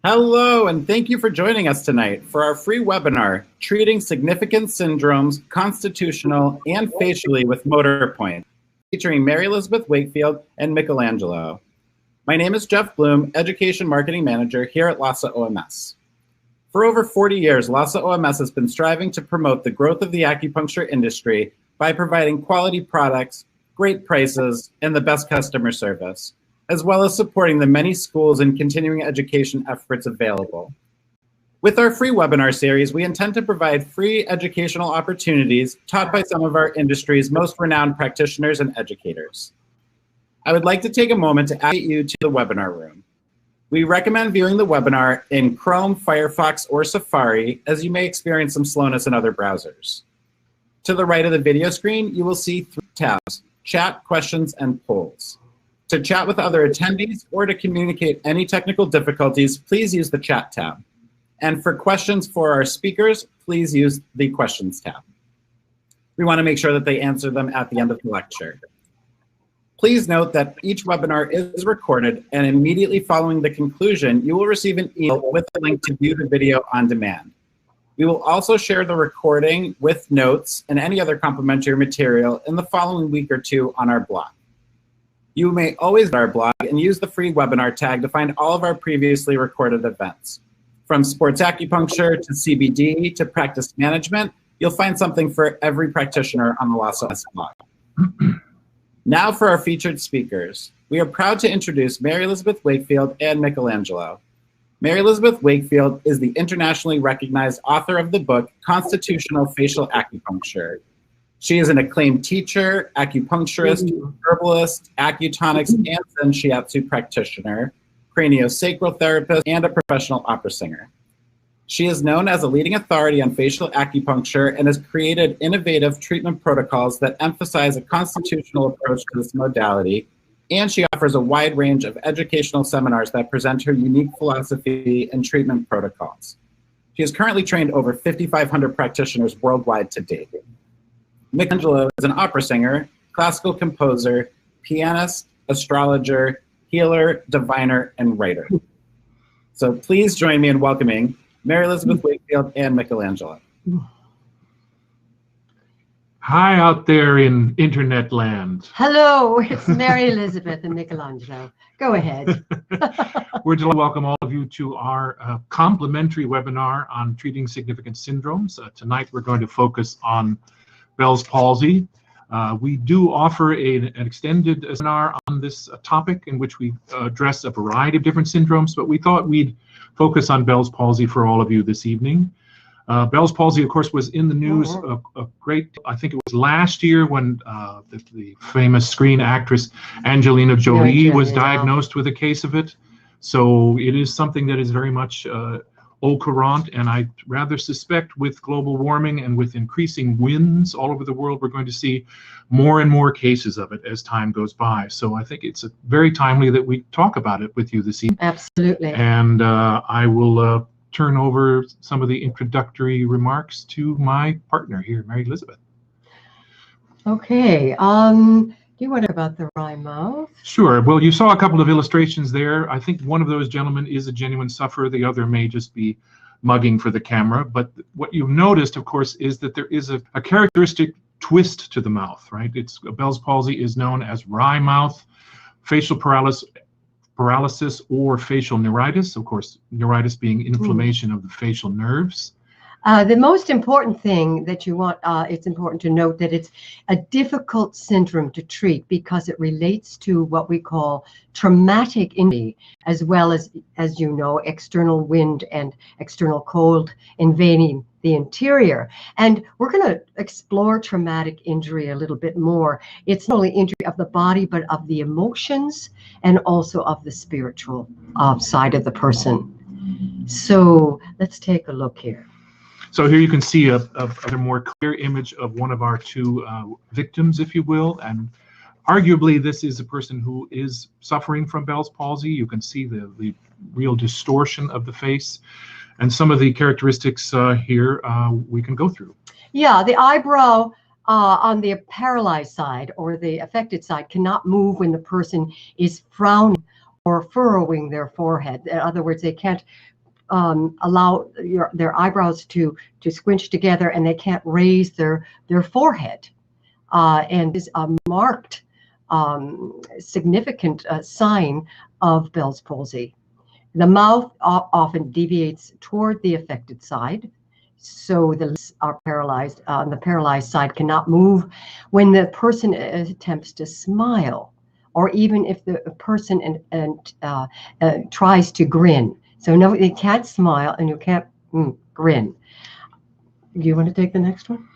Hello, and thank you for joining us tonight for our free webinar, Treating Significant Syndromes, Constitutional and Facially with Motor Point, featuring Mary Elizabeth Wakefield and MichelAngelo. My name is Jeff Bloom, Education Marketing Manager here at L.A.C. OMS. For over 40 years, L.A.C. OMS has been striving to promote the growth of the acupuncture industry by providing quality products, great prices, and the best customer service, as well as supporting the many schools and continuing education efforts available. With our free webinar series, we intend to provide free educational opportunities taught by some of our industry's most renowned practitioners and educators. I would like to take a moment to invite you to the webinar room. We recommend viewing the webinar in Chrome, Firefox, or Safari, as you may experience some slowness in other browsers. To the right of the video screen, you will see 3 tabs: Chat, Questions, and Polls. To chat with other attendees or to communicate any technical difficulties, please use the Chat tab. And for questions for our speakers, please use the Questions tab. We want to make sure that they answer them at the end of the lecture. Please note that each webinar is recorded, and immediately following the conclusion, you will receive an email with a link to view the video on demand. We will also share the recording with notes and any other complimentary material in the following week or 2 on our blog. You may always visit our blog and use the free webinar tag to find all of our previously recorded events. From sports acupuncture to CBD to practice management, you'll find something for every practitioner on the L.A.C. OMS blog. Now for our featured speakers. We are proud to introduce Mary Elizabeth Wakefield and MichelAngelo. Mary Elizabeth Wakefield is the internationally recognized author of the book Constitutional Facial Acupuncture. She is an acclaimed teacher, acupuncturist, herbalist, acutonics, and Zen Shiatsu practitioner, craniosacral therapist, and a professional opera singer. She is known as a leading authority on facial acupuncture and has created innovative treatment protocols that emphasize a constitutional approach to this modality, and she offers a wide range of educational seminars that present her unique philosophy and treatment protocols. She has currently trained over 5,500 practitioners worldwide to date. MichelAngelo is an opera singer, classical composer, pianist, astrologer, healer, diviner, and writer. So please join me in welcoming Mary Elizabeth Wakefield and MichelAngelo. Hi out there in internet land. Hello, it's Mary Elizabeth and MichelAngelo. Go ahead. We're delighted to welcome all of you to our complimentary webinar on treating significant syndromes. Tonight we're going to focus on Bell's palsy. We do offer an extended seminar on this topic in which we address a variety of different syndromes, but we thought we'd focus on Bell's palsy for all of you this evening. Bell's palsy, of course, was in the news a great, I think it was last year when the famous screen actress Angelina Jolie was diagnosed with a case of it. So it is something that is very much au courant, and I rather suspect with global warming and with increasing winds all over the world, we're going to see more and more cases of it as time goes by. So I think it's very timely that we talk about it with you this evening. Absolutely. And I will turn over some of the introductory remarks to my partner here, Mary Elizabeth. Okay. Do you want to talk about the wry mouth? Sure. Well, you saw a couple of illustrations there. I think one of those gentlemen is a genuine sufferer. The other may just be mugging for the camera. But what you've noticed, of course, is that there is a characteristic twist to the mouth, right? Bell's palsy is known as wry mouth, facial paralysis, or facial neuritis. Of course, neuritis being inflammation of the facial nerves. The most important thing that you want, it's important to note that it's a difficult syndrome to treat because it relates to what we call traumatic injury, as well as you know, external wind and external cold invading the interior. And we're going to explore traumatic injury a little bit more. It's not only injury of the body, but of the emotions and also of the spiritual side of the person. So let's take a look here. So here you can see a more clear image of one of our 2 victims, if you will, and arguably this is a person who is suffering from Bell's palsy. You can see the real distortion of the face, and some of the characteristics here we can go through. Yeah, the eyebrow on the paralyzed side or the affected side cannot move when the person is frowning or furrowing their forehead. In other words, they can't allow their eyebrows to squinch together, and they can't raise their forehead. And is a marked significant sign of Bell's palsy. The mouth often deviates toward the affected side, so the lips are paralyzed. The paralyzed side cannot move when the person attempts to smile, or even if the person tries to grin. So no, you can't smile and you can't grin. Do you want to take the next one?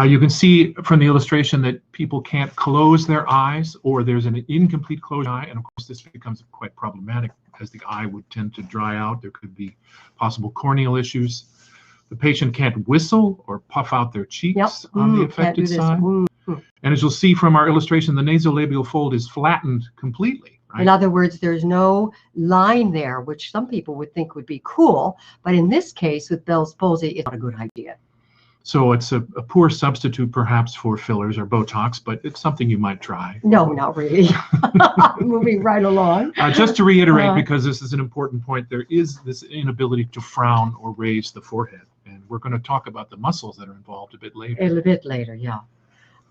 You can see from the illustration that people can't close their eyes, or there's an incomplete closed eye, and of course this becomes quite problematic as the eye would tend to dry out. There could be possible corneal issues. The patient can't whistle or puff out their cheeks on the affected side. And as you'll see from our illustration, the nasolabial fold is flattened completely. Right? In other words, there's no line there, which some people would think would be cool, but in this case with Bell's palsy, it's not a good idea. So it's a poor substitute perhaps for fillers or Botox, but it's something you might try. No, not really. Moving right along. Just to reiterate, because this is an important point, there is this inability to frown or raise the forehead. And we're going to talk about the muscles that are involved a bit later. A little bit later, yeah.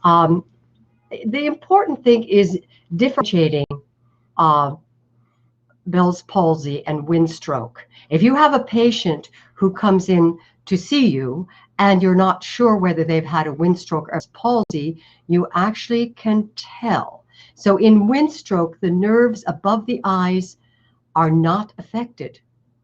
The important thing is differentiating Bell's palsy and wind stroke. If you have a patient who comes in to see you and you're not sure whether they've had a wind stroke or palsy, you actually can tell. So in wind stroke, the nerves above the eyes are not affected.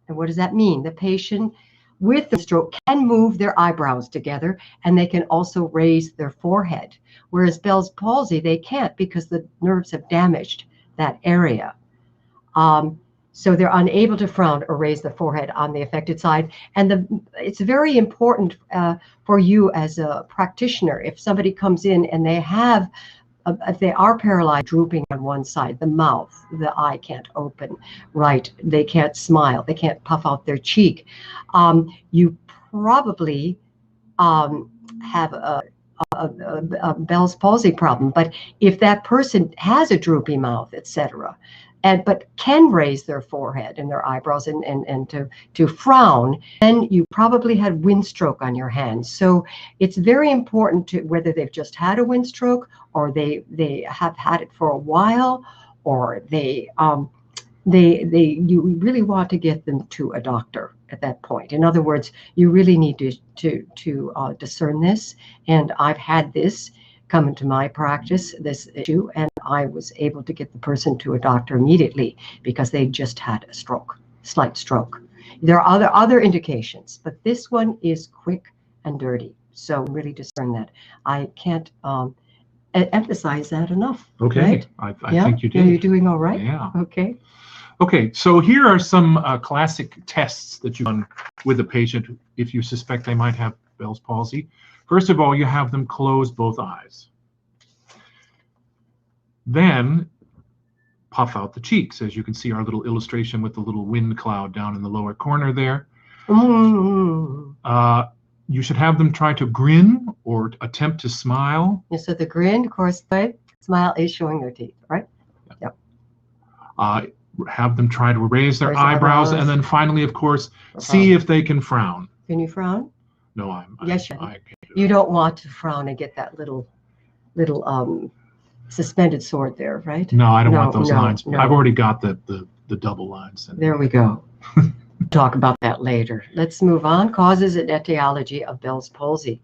And what does that mean? The patient with the stroke can move their eyebrows together, and they can also raise their forehead. Whereas Bell's palsy, they can't because the nerves have damaged that area. So they're unable to frown or raise the forehead on the affected side. And it's very important for you as a practitioner, if somebody comes in and they have, if they are paralyzed, drooping on one side, the mouth, the eye can't open right, they can't smile, they can't puff out their cheek, you probably have a Bell's palsy problem. But if that person has a droopy mouth, etc., but can raise their forehead and their eyebrows and to frown, then you probably had wind stroke on your hands. So it's very important to whether they've just had a wind stroke or they have had it for a while, or you really want to get them to a doctor at that point. In other words, you really need to discern this. And I've had this come into my practice, this issue, and I was able to get the person to a doctor immediately because they just had a stroke, slight stroke. There are other indications, but this one is quick and dirty. So really discern that. I can't emphasize that enough. Okay, right? I think you did. Are you doing all right? Yeah. Okay. Okay, so here are some classic tests that you run with a patient if you suspect they might have Bell's palsy. First of all, you have them close both eyes. Then puff out the cheeks, as you can see our little illustration with the little wind cloud down in the lower corner there. You should have them try to grin or attempt to smile. Yeah, so the grin, of course, right? Smile is showing their teeth, right? Yep. Have them try to raise their eyebrows, and then finally, of course, see if they can frown. Can you frown? No, Yes, I can't do you it. don't want to frown and get that little suspended sword there, right? No, I don't want those lines. No. I've already got the double lines. There we go. Talk about that later. Let's move on. Causes and etiology of Bell's palsy.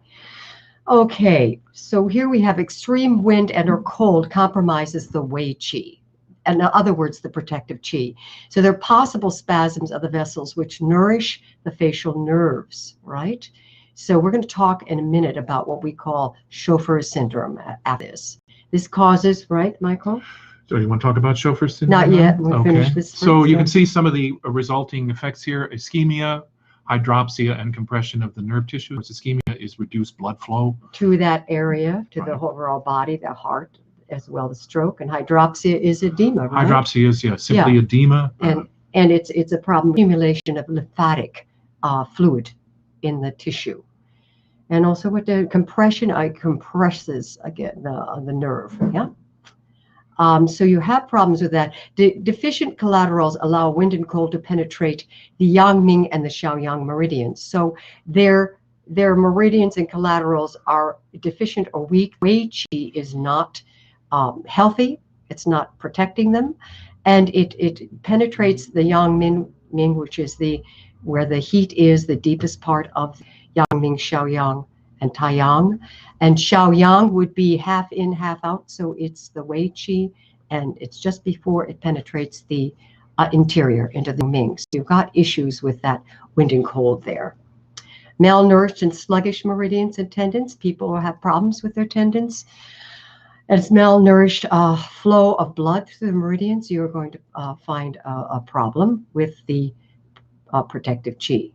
Okay, so here we have extreme wind and or cold compromises the Wei qi. In other words, the protective qi. So there are possible spasms of the vessels which nourish the facial nerves, right? So we're going to talk in a minute about what we call chauffeur syndrome after this. This causes, right, Michael? So you want to talk about chauffeur syndrome? Not yet. We'll finish this first. So you can see some of the resulting effects here: ischemia, hydropsia, and compression of the nerve tissue. Ischemia is reduced blood flow to that area, to the overall body, the heart, as well as stroke. And hydropsia is edema, right? Hydropsia is simply edema. And it's a problem, accumulation of lymphatic fluid in the tissue. And also with the compression, it compresses again the nerve. Yeah. So you have problems with that. Deficient collaterals allow wind and cold to penetrate the Yangming and the Xiaoyang meridians. So their meridians and collaterals are deficient or weak. Wei qi is not healthy. It's not protecting them, and it penetrates the Yangming, which is where the heat is, the deepest part of Yangming, Xiaoyang, and Taiyang. And Xiaoyang would be half in, half out, so it's the Wei qi, and it's just before it penetrates the interior into the Ming. So you've got issues with that wind and cold there. Malnourished and sluggish meridians and tendons. People will have problems with their tendons. As malnourished flow of blood through the meridians, you're going to find a problem with the protective qi.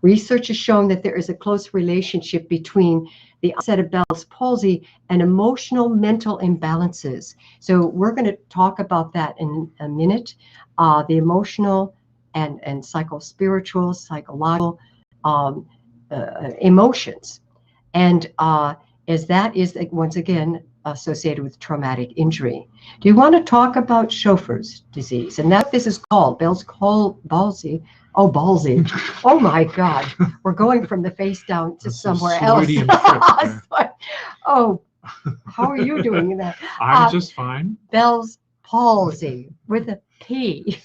Research has shown that there is a close relationship between the onset of Bell's palsy and emotional mental imbalances. So we're going to talk about that in a minute. The emotional and psychospiritual, psychological emotions. And as that is, once again, associated with traumatic injury. Do you want to talk about Schofer's disease? And that this is called Bell's palsy. Oh, ballsy. Oh, my God. We're going from the face down to somewhere else. Oh, how are you doing that? I'm just fine. Bell's palsy with a P.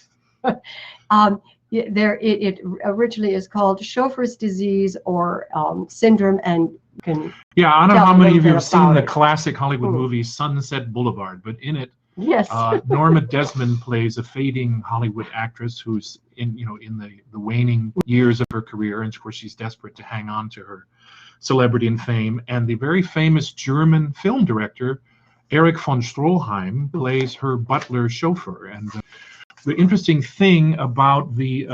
It originally is called Schofer's disease or syndrome, and can I don't know how many of you have seen the classic Hollywood movie Sunset Boulevard, but in it, yes, Norma Desmond plays a fading Hollywood actress who's in the waning years of her career, and of course she's desperate to hang on to her celebrity and fame. And the very famous German film director Erich von Stroheim plays her butler chauffeur. And the interesting thing about the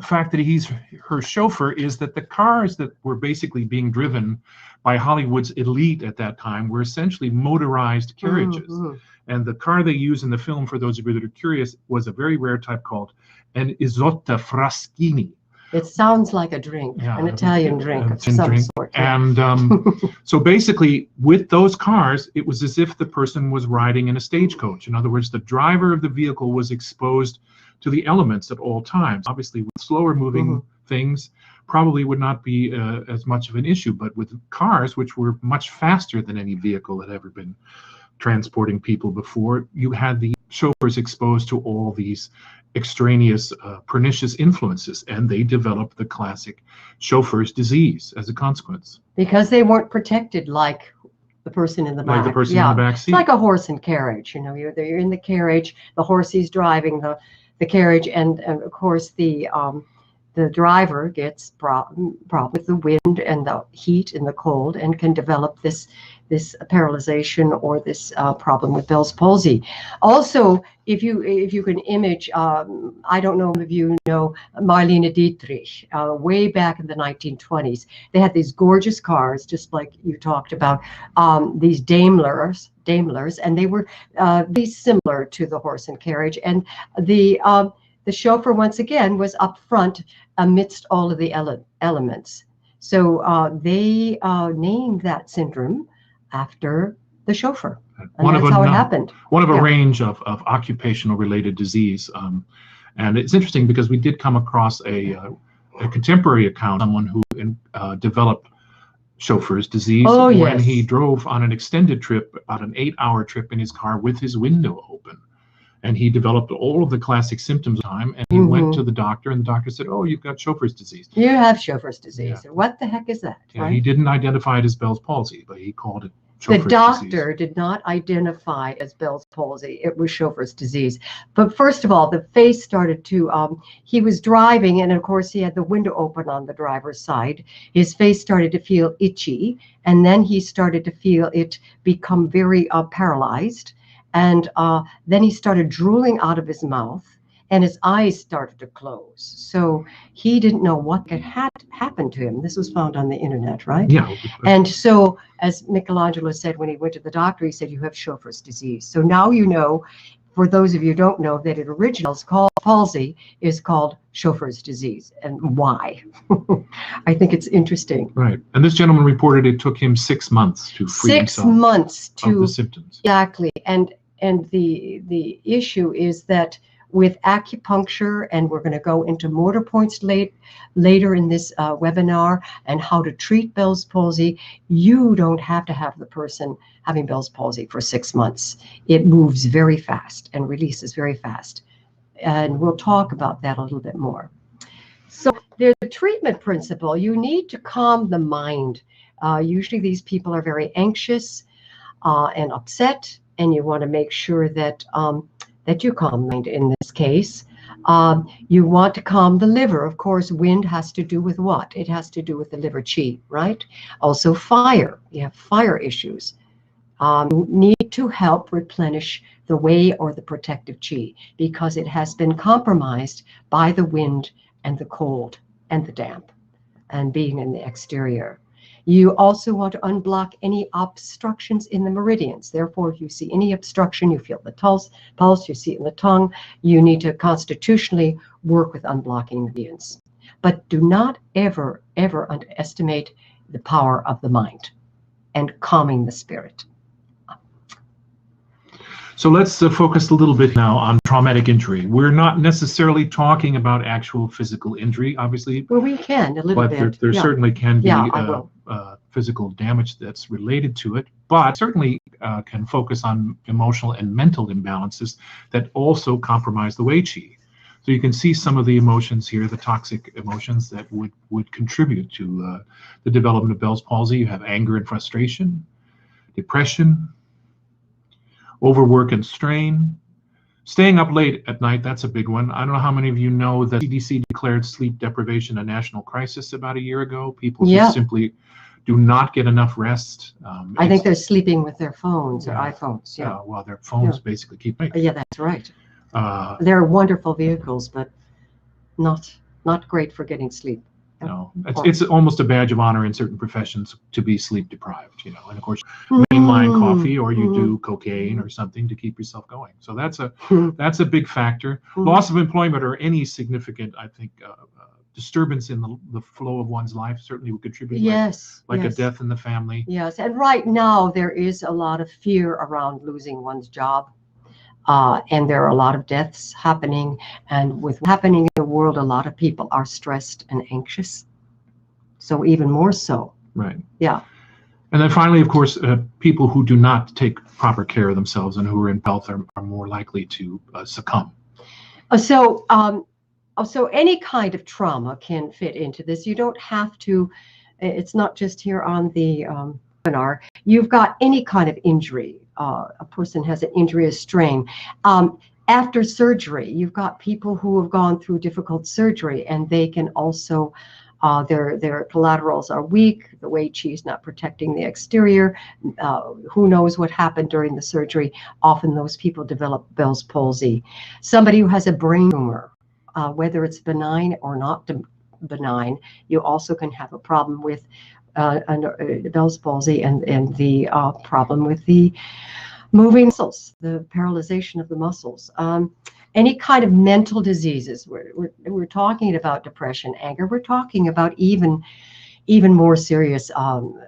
fact that he's her chauffeur is that the cars that were basically being driven by Hollywood's elite at that time were essentially motorized carriages. Mm-hmm. And the car they use in the film, for those of you that are curious, was a very rare type called an Isotta Fraschini. It sounds like a drink, an Italian drink of some sort. And so basically, with those cars, it was as if the person was riding in a stagecoach. In other words, the driver of the vehicle was exposed to the elements at all times. Obviously, with slower moving things, probably would not be as much of an issue. But with cars, which were much faster than any vehicle had ever been transporting people before, you had the chauffeurs exposed to all these extraneous pernicious influences, and they developed the classic chauffeur's disease as a consequence. Because they weren't protected like the person in the back. Like the person in the back seat. It's like a horse and carriage. You're in the carriage, the horse is driving the carriage, and of course the driver gets problem with the wind and the heat and the cold, and can develop this paralyzation or this problem with Bell's palsy. Also, if you can image, I don't know if you know Marlene Dietrich, way back in the 1920s, they had these gorgeous cars, just like you talked about, these Daimlers, and they were very similar to the horse and carriage. And the chauffeur, once again, was up front amidst all of the elements. So they named that syndrome after the chauffeur. And that's how it happened. One of a range of occupational related disease. And it's interesting because we did come across a contemporary account, someone who developed chauffeur's disease when he drove on an extended trip, about an 8-hour trip in his car with his window open. And he developed all of the classic symptoms of time, and he went to the doctor, and the doctor said, "Oh, you've got chauffeur's disease." You have chauffeur's disease. Yeah. What the heck is that? Yeah, right? He didn't identify it as Bell's palsy, but he called it chauffeur's disease. The doctor did not identify as Bell's palsy. It was chauffeur's disease. But first of all, the face started to, he was driving, and of course he had the window open on the driver's side. His face started to feel itchy, and then he started to feel it become very paralyzed. And then he started drooling out of his mouth, and his eyes started to close. So he didn't know what had happened to him. This was found on the internet, right? Yeah. And so, as MichelAngelo said when he went to the doctor, he said, "You have chauffeur's disease." So now you know, for those of you who don't know, that it originally is called palsy is called chauffeur's disease. And why? I think it's interesting. Right. And this gentleman reported it took him 6 months to free himself 6 months to of the symptoms. Exactly. And the issue is that with acupuncture, and we're going to go into motor points later in this webinar, and how to treat Bell's palsy, you don't have to have the person having Bell's palsy for 6 months. It moves very fast and releases very fast. And we'll talk about that a little bit more. So there's a treatment principle. You need to calm the mind. Usually these people are very anxious and upset, and you want to make sure that that you calm the mind in this case. You want to calm the liver. Of course, wind has to do with what? It has to do with the liver qi, right? Also fire. You have fire issues. You need to help replenish the wei or the protective qi, because it has been compromised by the wind and the cold and the damp and being in the exterior. You also want to unblock any obstructions in the meridians. Therefore, if you see any obstruction, you feel the pulse, you see it in the tongue, you need to constitutionally work with unblocking the meridians. But do not ever, ever underestimate the power of the mind and calming the spirit. So let's focus a little bit now on traumatic injury. We're not necessarily talking about actual physical injury, obviously. Well, we can a little bit. But there yeah. certainly can be Yeah, physical damage that's related to it, but certainly can focus on emotional and mental imbalances that also compromise the wei qi. So you can see some of the emotions here, the toxic emotions that would contribute to the development of Bell's palsy. You have anger and frustration, depression, overwork and strain, staying up late at night. That's a big one. I don't know how many of you know that CDC declared sleep deprivation a national crisis about a year ago. People just simply do not get enough rest. I think they're sleeping with their phones or iPhones. Yeah. Well, their phones basically keep making. Yeah, that's right. They're wonderful vehicles, but not great for getting sleep. No, it's almost a badge of honor in certain professions to be sleep deprived, you know. And of course, mainline coffee, or you do cocaine or something to keep yourself going. So that's a big factor. Loss of employment or any significant, I think, disturbance in the flow of one's life certainly would contribute. Like a death in the family. Yes, and right now there is a lot of fear around losing one's job. And there are a lot of deaths happening, and with what's happening in the world, a lot of people are stressed and anxious. So even more so. Right. Yeah. And then finally, of course, people who do not take proper care of themselves and who are in health are more likely to succumb. So any kind of trauma can fit into this. You don't have to. It's not just here on the webinar. You've got any kind of injury. A person has an injury, a strain. After surgery, you've got people who have gone through difficult surgery, and they can also, their collaterals are weak, the wei qi is not protecting the exterior. Who knows what happened during the surgery? Often those people develop Bell's palsy. Somebody who has a brain tumor, whether it's benign or not benign, you also can have a problem with Bell's palsy and the problem with the moving muscles, the paralyzation of the muscles. Any kind of mental diseases. We're talking about depression, anger. We're talking about even more serious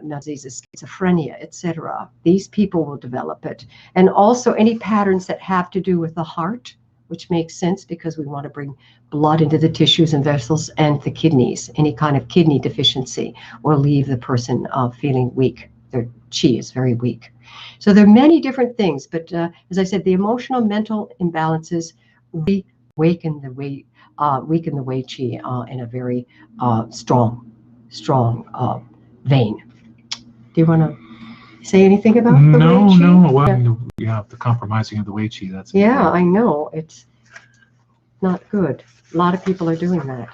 diseases, schizophrenia, etc. These people will develop it. And also any patterns that have to do with the heart, which makes sense because we want to bring blood into the tissues and vessels, and the kidneys. Any kind of kidney deficiency will leave the person feeling weak. Their qi is very weak. So there are many different things, but as I said, the emotional mental imbalances weaken the wei qi in a very strong vein. Do you want to say anything about the wei qi? No. Well, yeah, the compromising of the wei qi. That's I know, it's not good. A lot of people are doing that.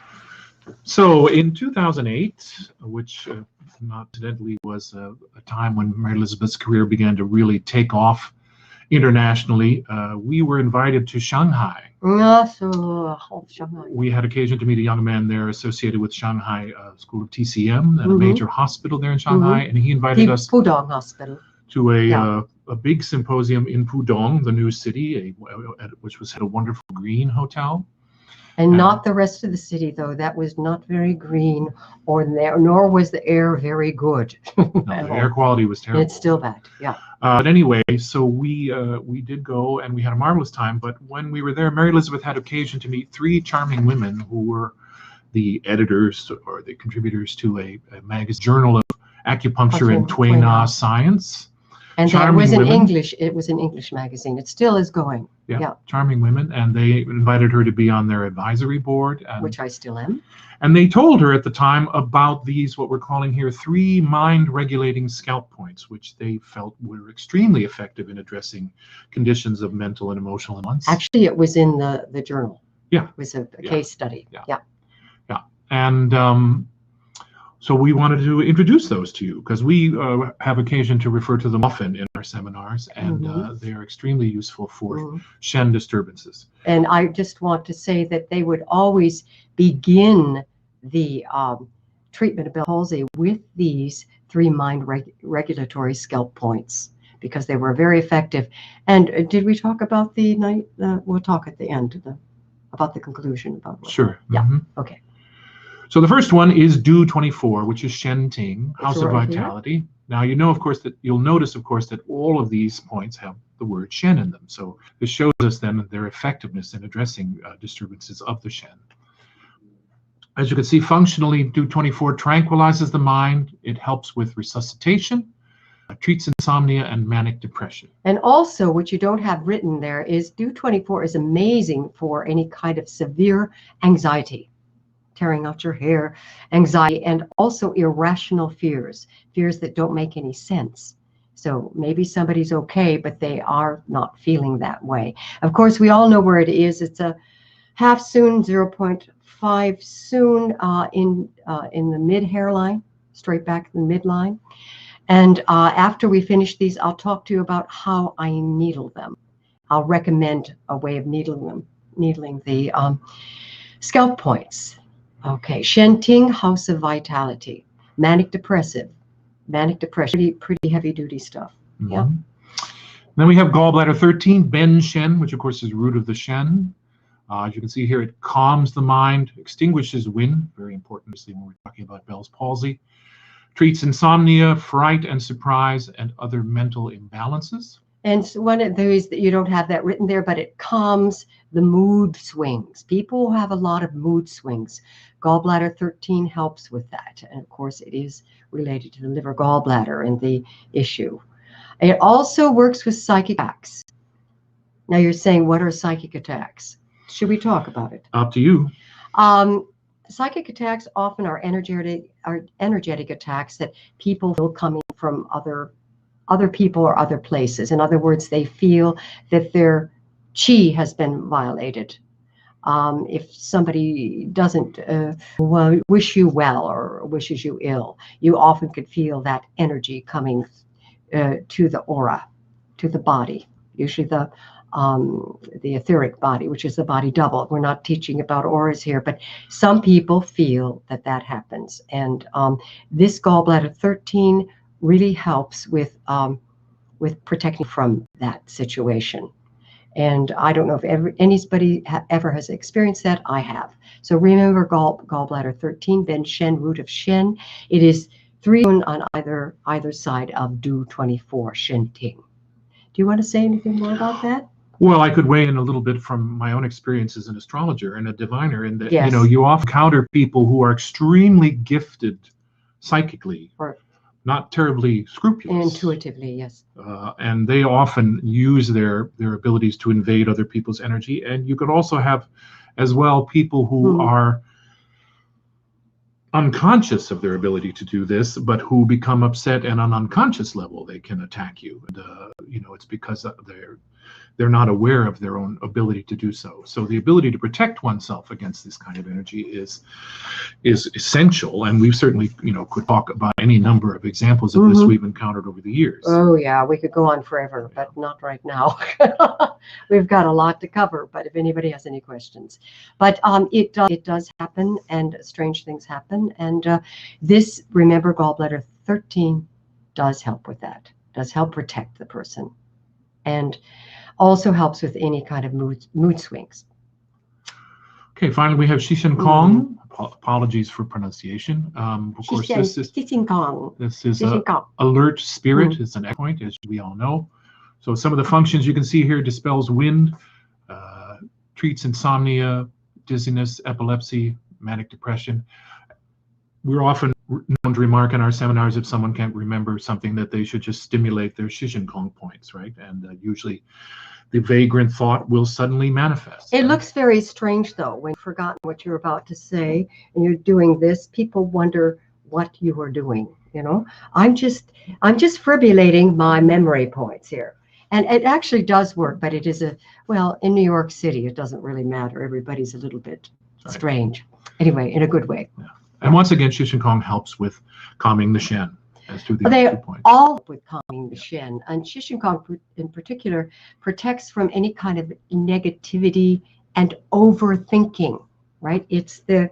So in 2008, which not incidentally was a time when Mary Elizabeth's career began to really take off internationally, we were invited to Shanghai. Shanghai. We had occasion to meet a young man there associated with Shanghai School of TCM, at a major hospital there in Shanghai, and he invited us Pudong Hospital. to a big symposium in Pudong, the new city, which was at a wonderful green hotel. And not the rest of the city, though. That was not very green, nor was the air very good. No, the air quality was terrible. And it's still bad, yeah. But anyway, so we did go, and we had a marvelous time. But when we were there, Mary Elizabeth had occasion to meet 3 charming women who were the editors or the contributors to a magazine journal of acupuncture and Tui Na science. And that was in English. It was an English magazine. It still is going. Yeah, charming women, and they invited her to be on their advisory board, which I still am. And they told her at the time about these, what we're calling here, 3 mind-regulating scalp points, which they felt were extremely effective in addressing conditions of mental and emotional imbalance. Actually, it was in the journal. Yeah, it was a case study. Yeah. And so we wanted to introduce those to you because we have occasion to refer to them often in our seminars, and they are extremely useful for Shen disturbances. And I just want to say that they would always begin the treatment of Bell's palsy with these 3 mind regulatory scalp points because they were very effective. And did we talk about the night? We'll talk at the end about the conclusion. Sure. Yeah. Okay. So the first one is Du 24, which is Shen Ting, House of Vitality. Here. Now, you know, of course, that you'll notice, of course, that all of these points have the word Shen in them. So this shows us then their effectiveness in addressing disturbances of the Shen. As you can see, functionally, Du 24 tranquilizes the mind. It helps with resuscitation, treats insomnia and manic depression. And also, what you don't have written there is Du 24 is amazing for any kind of severe anxiety. Tearing out your hair, anxiety, and also irrational fears that don't make any sense. So maybe somebody's okay, but they are not feeling that way. Of course, we all know where it is. It's a half soon, 0.5 soon in the mid hairline, straight back in the midline. And after we finish these, I'll talk to you about how I needle them. I'll recommend a way of needling the scalp points. Okay, Shen Ting, House of Vitality, manic depression, pretty heavy duty stuff. Yeah. Then we have gallbladder 13, Ben Shen, which of course is root of the Shen. As you can see here, it calms the mind, extinguishes wind, very important when we're talking about Bell's palsy, treats insomnia, fright and surprise, and other mental imbalances. And so one of those that you don't have that written there, but it calms the mood swings. People have a lot of mood swings. Gallbladder 13 helps with that. And of course, it is related to the liver gallbladder and the issue. It also works with psychic attacks. Now you're saying, what are psychic attacks? Should we talk about it? Up to you. Psychic attacks often are energetic attacks that people feel coming from other people or other places. In other words, they feel that their chi has been violated. If somebody doesn't wish you well or wishes you ill, you often could feel that energy coming to the aura, to the body, usually the etheric body, which is the body double. We're not teaching about auras here, but some people feel that happens. And this gallbladder 13 really helps with protecting from that situation. And I don't know if anybody ever has experienced that. I have. So remember gallbladder 13, Ben Shen, root of Shen. It is 3 on either side of Du 24, Shen Ting. Do you want to say anything more about that? Well, I could weigh in a little bit from my own experience as an astrologer and a diviner, in that yes. You often encounter people who are extremely gifted psychically, not terribly scrupulous. Intuitively, yes. And they often use their abilities to invade other people's energy. And you could also have, as well, people who are unconscious of their ability to do this, but who become upset, and on an unconscious level they can attack you. And it's because they're not aware of their own ability to do so. So the ability to protect oneself against this kind of energy is essential. And we've certainly, could talk about any number of examples of this we've encountered over the years. Oh yeah, we could go on forever, but not right now. We've got a lot to cover, but if anybody has any questions. But it does happen, and strange things happen. And this, remember, gallbladder 13 does help with that. does help protect the person, and also helps with any kind of mood swings. Okay, finally we have Shishin Kong. Apologies for pronunciation. Of course, this is alert spirit. It's an point, as we all know. So some of the functions you can see here: dispels wind, treats insomnia, dizziness, epilepsy, manic depression. We're often known to remark in our seminars, if someone can't remember something, that they should just stimulate their Shishin Kong points, right? And usually the vagrant thought will suddenly manifest. It looks very strange, though, when you've forgotten what you're about to say and you're doing this. People wonder what you are doing. You know, I'm just fibrillating my memory points here. And it actually does work, but it is well, in New York City, it doesn't really matter. Everybody's a little bit strange. Anyway, in a good way. Yeah. And once again, Shishin Kong helps with calming the Shen, as do the other 2 points. All help with calming the Shen. And Shishin Kong in particular protects from any kind of negativity and overthinking, right? It's the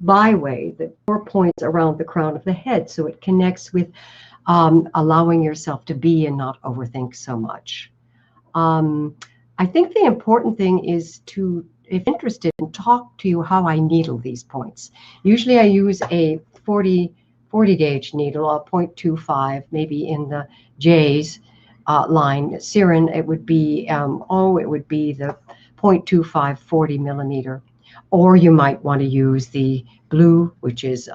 byway, the 4 points around the crown of the head. So it connects with allowing yourself to be and not overthink so much. I think the important thing is to, if interested, talk to you how I needle these points. Usually I use a 40 gauge needle, a 0.25, maybe in the J's line. Siren, it would be it would be the 0.25 40 millimeter, or you might want to use the blue, which is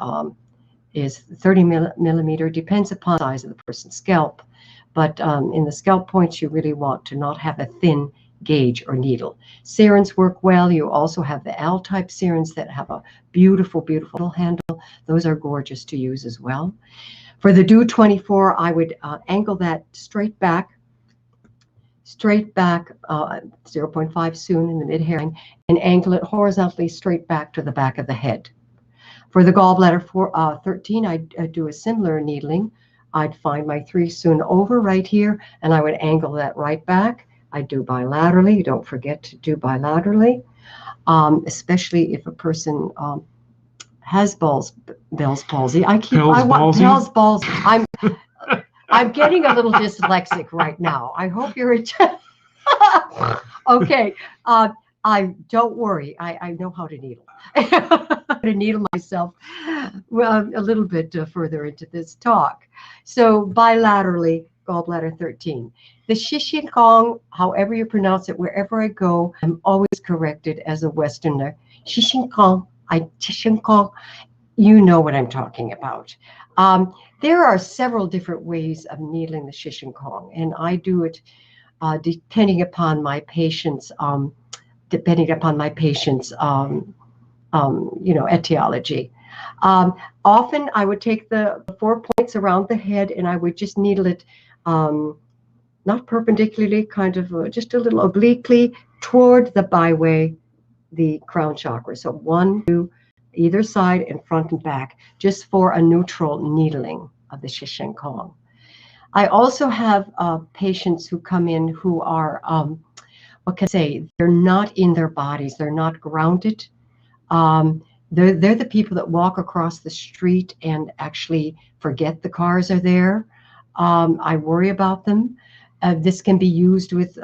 30 millimeter. Depends upon the size of the person's scalp, but in the scalp points, you really want to not have a thin gauge or needle. Sirens work well. You also have the L-type sirens that have a beautiful, beautiful handle. Those are gorgeous to use as well. For the Do 24, I would angle that straight back, 0.5 soon in the mid-hairline, and angle it horizontally straight back to the back of the head. For the gallbladder 13, I'd do a similar needling. I'd find my 3 soon over right here, and I would angle that right back. I do bilaterally. Don't forget to do bilaterally, especially if a person has Bell's palsy. Bell's palsy. I'm getting a little dyslexic right now. I hope you're okay. Don't worry. I know how to needle. To needle myself a little bit further into this talk. So bilaterally, gallbladder 13. The Shishin Kong, however you pronounce it, wherever I go, I'm always corrected as a Westerner. Shishin Kong, Shishin Kong, you know what I'm talking about. There are several different ways of needling the Shishin Kong, and I do it depending upon my patient's etiology. Often I would take the 4 points around the head and I would just needle it not perpendicularly, kind of just a little obliquely toward the byway, the crown chakra. So 1, 2, either side and front and back, just for a neutral needling of the Shishin Kong. I also have patients who come in who are, they're not in their bodies, they're not grounded. They're the people that walk across the street and actually forget the cars are there. I worry about them. This can be used with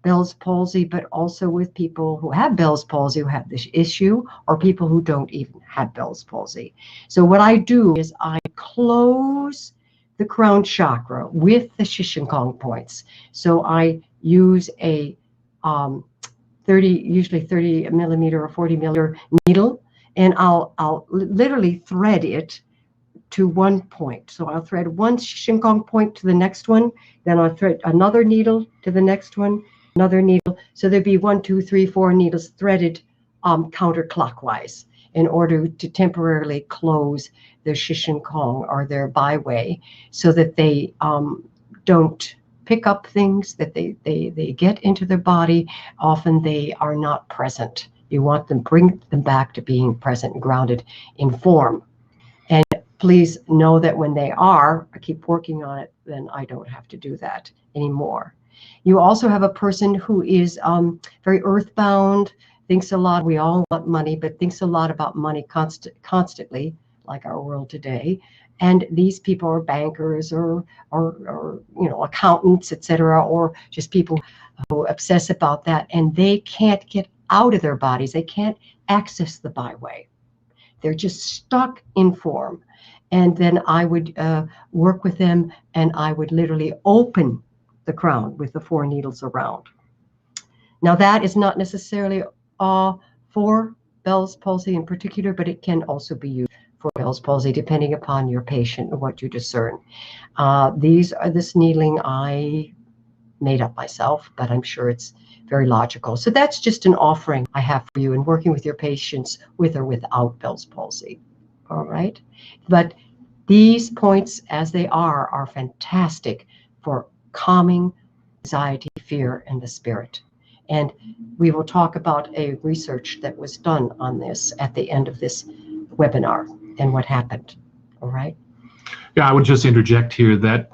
Bell's palsy, but also with people who have Bell's palsy, who have this issue, or people who don't even have Bell's palsy. So what I do is I close the crown chakra with the Shishin Kong points. So I use a usually 30 millimeter or 40 millimeter needle, and I'll literally thread it to 1 point. So I'll thread one Shishin Kong point to the next one, then I'll thread another needle to the next one, another needle. So there'd be 1, 2, 3, 4 needles threaded counterclockwise in order to temporarily close their Shishin Kong or their byway, so that they don't pick up things, that they get into their body. Often they are not present. You want them, bring them back to being present and grounded in form. And please know that when they are, I keep working on it, then I don't have to do that anymore. You also have a person who is very earthbound, thinks a lot, we all want money, but thinks a lot about money constantly, like our world today. And these people are bankers or accountants, etc., or just people who obsess about that, and they can't get out of their bodies. They can't access the byway. They're just stuck in form. And then I would work with them, and I would literally open the crown with the 4 needles around. Now that is not necessarily for Bell's palsy in particular, but it can also be used for Bell's palsy depending upon your patient and what you discern. This needling I made up myself, but I'm sure it's very logical. So that's just an offering I have for you in working with your patients with or without Bell's palsy. All right. But these points as they are fantastic for calming anxiety, fear, and the spirit. And we will talk about a research that was done on this at the end of this webinar and what happened. All right. Yeah, I would just interject here that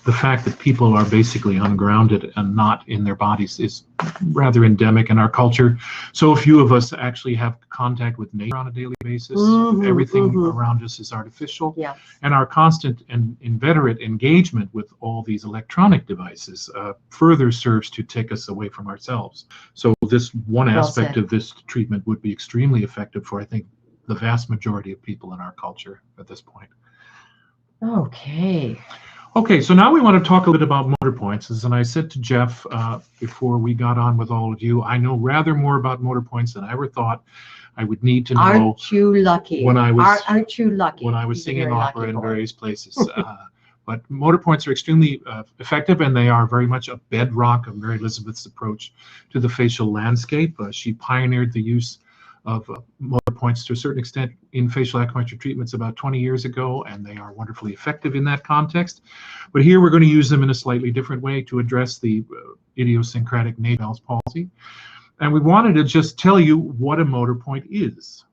the fact that people are basically ungrounded and not in their bodies is rather endemic in our culture. So few of us actually have contact with nature on a daily basis. Everything around us is artificial. Yeah. And our constant and inveterate engagement with all these electronic devices further serves to take us away from ourselves. So this one aspect of this treatment would be extremely effective for, I think, the vast majority of people in our culture at this point. Okay, so now we want to talk a bit about motor points. And I said to Jeff before we got on with all of you, I know rather more about motor points than I ever thought I would need to know. Aren't you lucky? Aren't you lucky? When I was singing opera in various places. But motor points are extremely effective, and they are very much a bedrock of Mary Elizabeth's approach to the facial landscape. She pioneered the use of motor points to a certain extent in facial acupuncture treatments about 20 years ago, and they are wonderfully effective in that context. But here we're going to use them in a slightly different way to address the idiosyncratic nature of Bell's palsy. And we wanted to just tell you what a motor point is.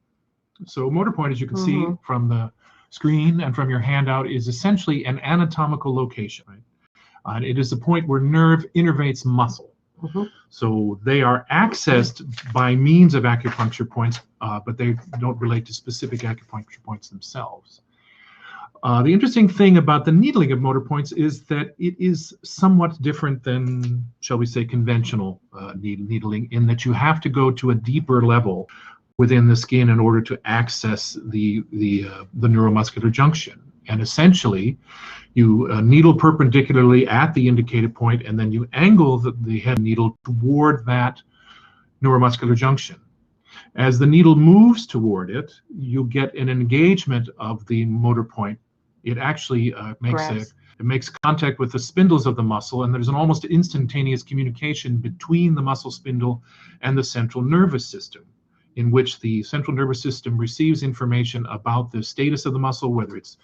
So a motor point, as you can see from the screen and from your handout, is essentially an anatomical location. Right? It is the point where nerve innervates muscle. So they are accessed by means of acupuncture points, but they don't relate to specific acupuncture points themselves. The interesting thing about the needling of motor points is that it is somewhat different than, shall we say, conventional needling, in that you have to go to a deeper level within the skin in order to access the neuromuscular junction. And essentially, you needle perpendicularly at the indicated point, and then you angle the head needle toward that neuromuscular junction. As the needle moves toward it, you get an engagement of the motor point. It actually makes contact with the spindles of the muscle, and there's an almost instantaneous communication between the muscle spindle and the central nervous system, in which the central nervous system receives information about the status of the muscle, whether it's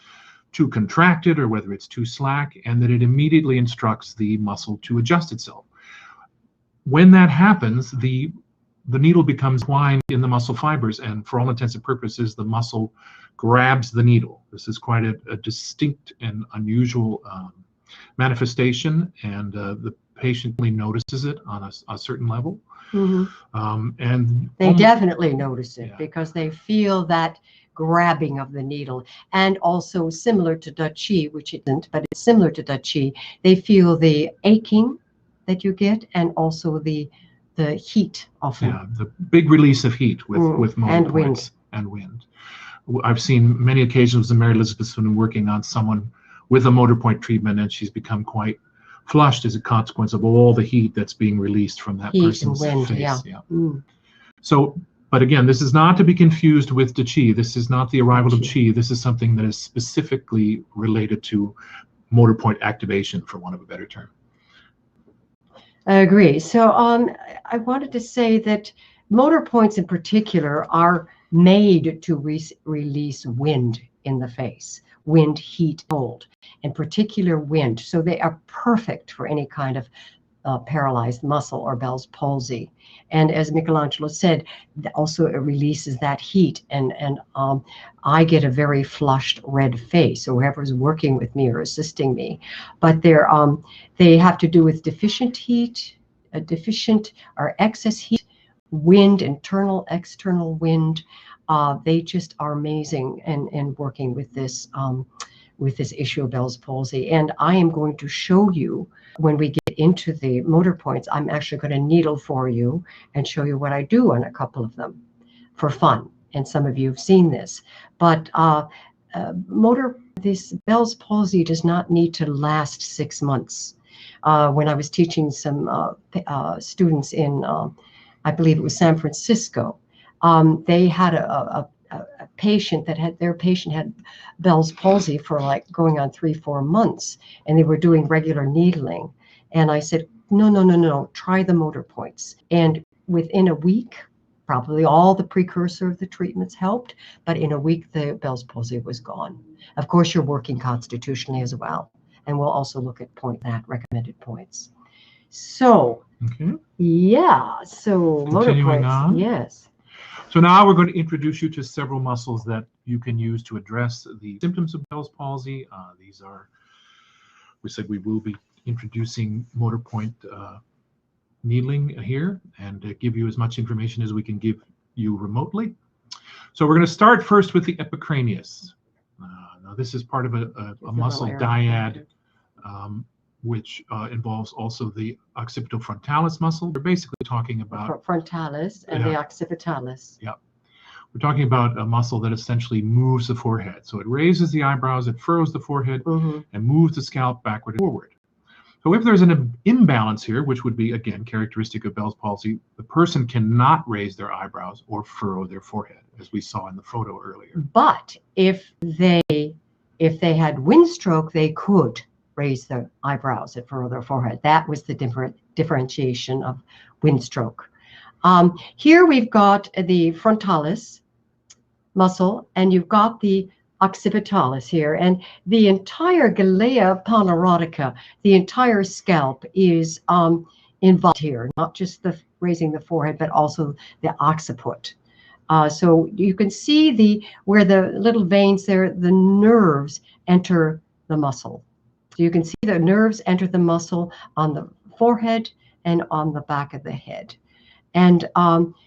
too contracted or whether it's too slack, and that it immediately instructs the muscle to adjust itself. When that happens, the needle becomes twined in the muscle fibers, and for all intents and purposes, the muscle grabs the needle. This is quite a distinct and unusual manifestation, and the patient notices it on a certain level. And they definitely notice it because they feel that grabbing of the needle. And also similar to Da Chi, which isn't, but it's similar to Da Chi, they feel the aching that you get, and also the heat often. Yeah, the big release of heat with motor points and wind. I've seen many occasions when Mary Elizabeth's been working on someone with a motor point treatment, and she's become quite flushed as a consequence of all the heat that's being released from that person's face. So, but again, this is not to be confused with Da Chi. This is not the arrival of Chi. This is something that is specifically related to motor point activation, for want of a better term. I agree. So I wanted to say that motor points in particular are made to release wind in the face. Wind, heat, cold, in particular wind. So they are perfect for any kind of paralyzed muscle or Bell's palsy. And as MichelAngelo said, also it releases that heat. And I get a very flushed red face, so whoever's working with me or assisting me. But they have to do with deficient heat, deficient or excess heat, wind, internal, external wind. They just are amazing in working with this issue of Bell's palsy. And I am going to show you when we get into the motor points. I'm actually going to needle for you and show you what I do on a couple of them for fun. And some of you have seen this, but this Bell's palsy does not need to last 6 months. When I was teaching some students in, I believe it was San Francisco, they had a patient that had Bell's palsy for like going on 3-4 months, and they were doing regular needling. And I said, no, try the motor points. And within a week, probably all the precursor of the treatments helped, but in a week, the Bell's palsy was gone. Of course, you're working constitutionally as well. And we'll also look at recommended points. So, yeah, so motor points, on. Yes. So now we're going to introduce you to several muscles that you can use to address the symptoms of Bell's palsy. These are, we said we will be introducing motor point needling here and give you as much information as we can give you remotely. So we're going to start first with the epicranius. Now this is part of a muscle dyad, which involves also the occipitofrontalis muscle. We're basically talking about frontalis and the occipitalis. Yeah, we're talking about a muscle that essentially moves the forehead. So it raises the eyebrows, it furrows the forehead, and moves the scalp backward and forward. So if there's an imbalance here, which would be, again, characteristic of Bell's palsy, the person cannot raise their eyebrows or furrow their forehead, as we saw in the photo earlier. But if they had wind stroke, they could raise their eyebrows and furrow their forehead. That was the differentiation of wind stroke. Here we've got the frontalis muscle, and you've got the occipitalis here, and the entire Galea panoretica, the entire scalp is involved here, not just the raising the forehead, but also the occiput. So you can see where the little veins there, the nerves enter the muscle. So you can see the nerves enter the muscle on the forehead and on the back of the head. And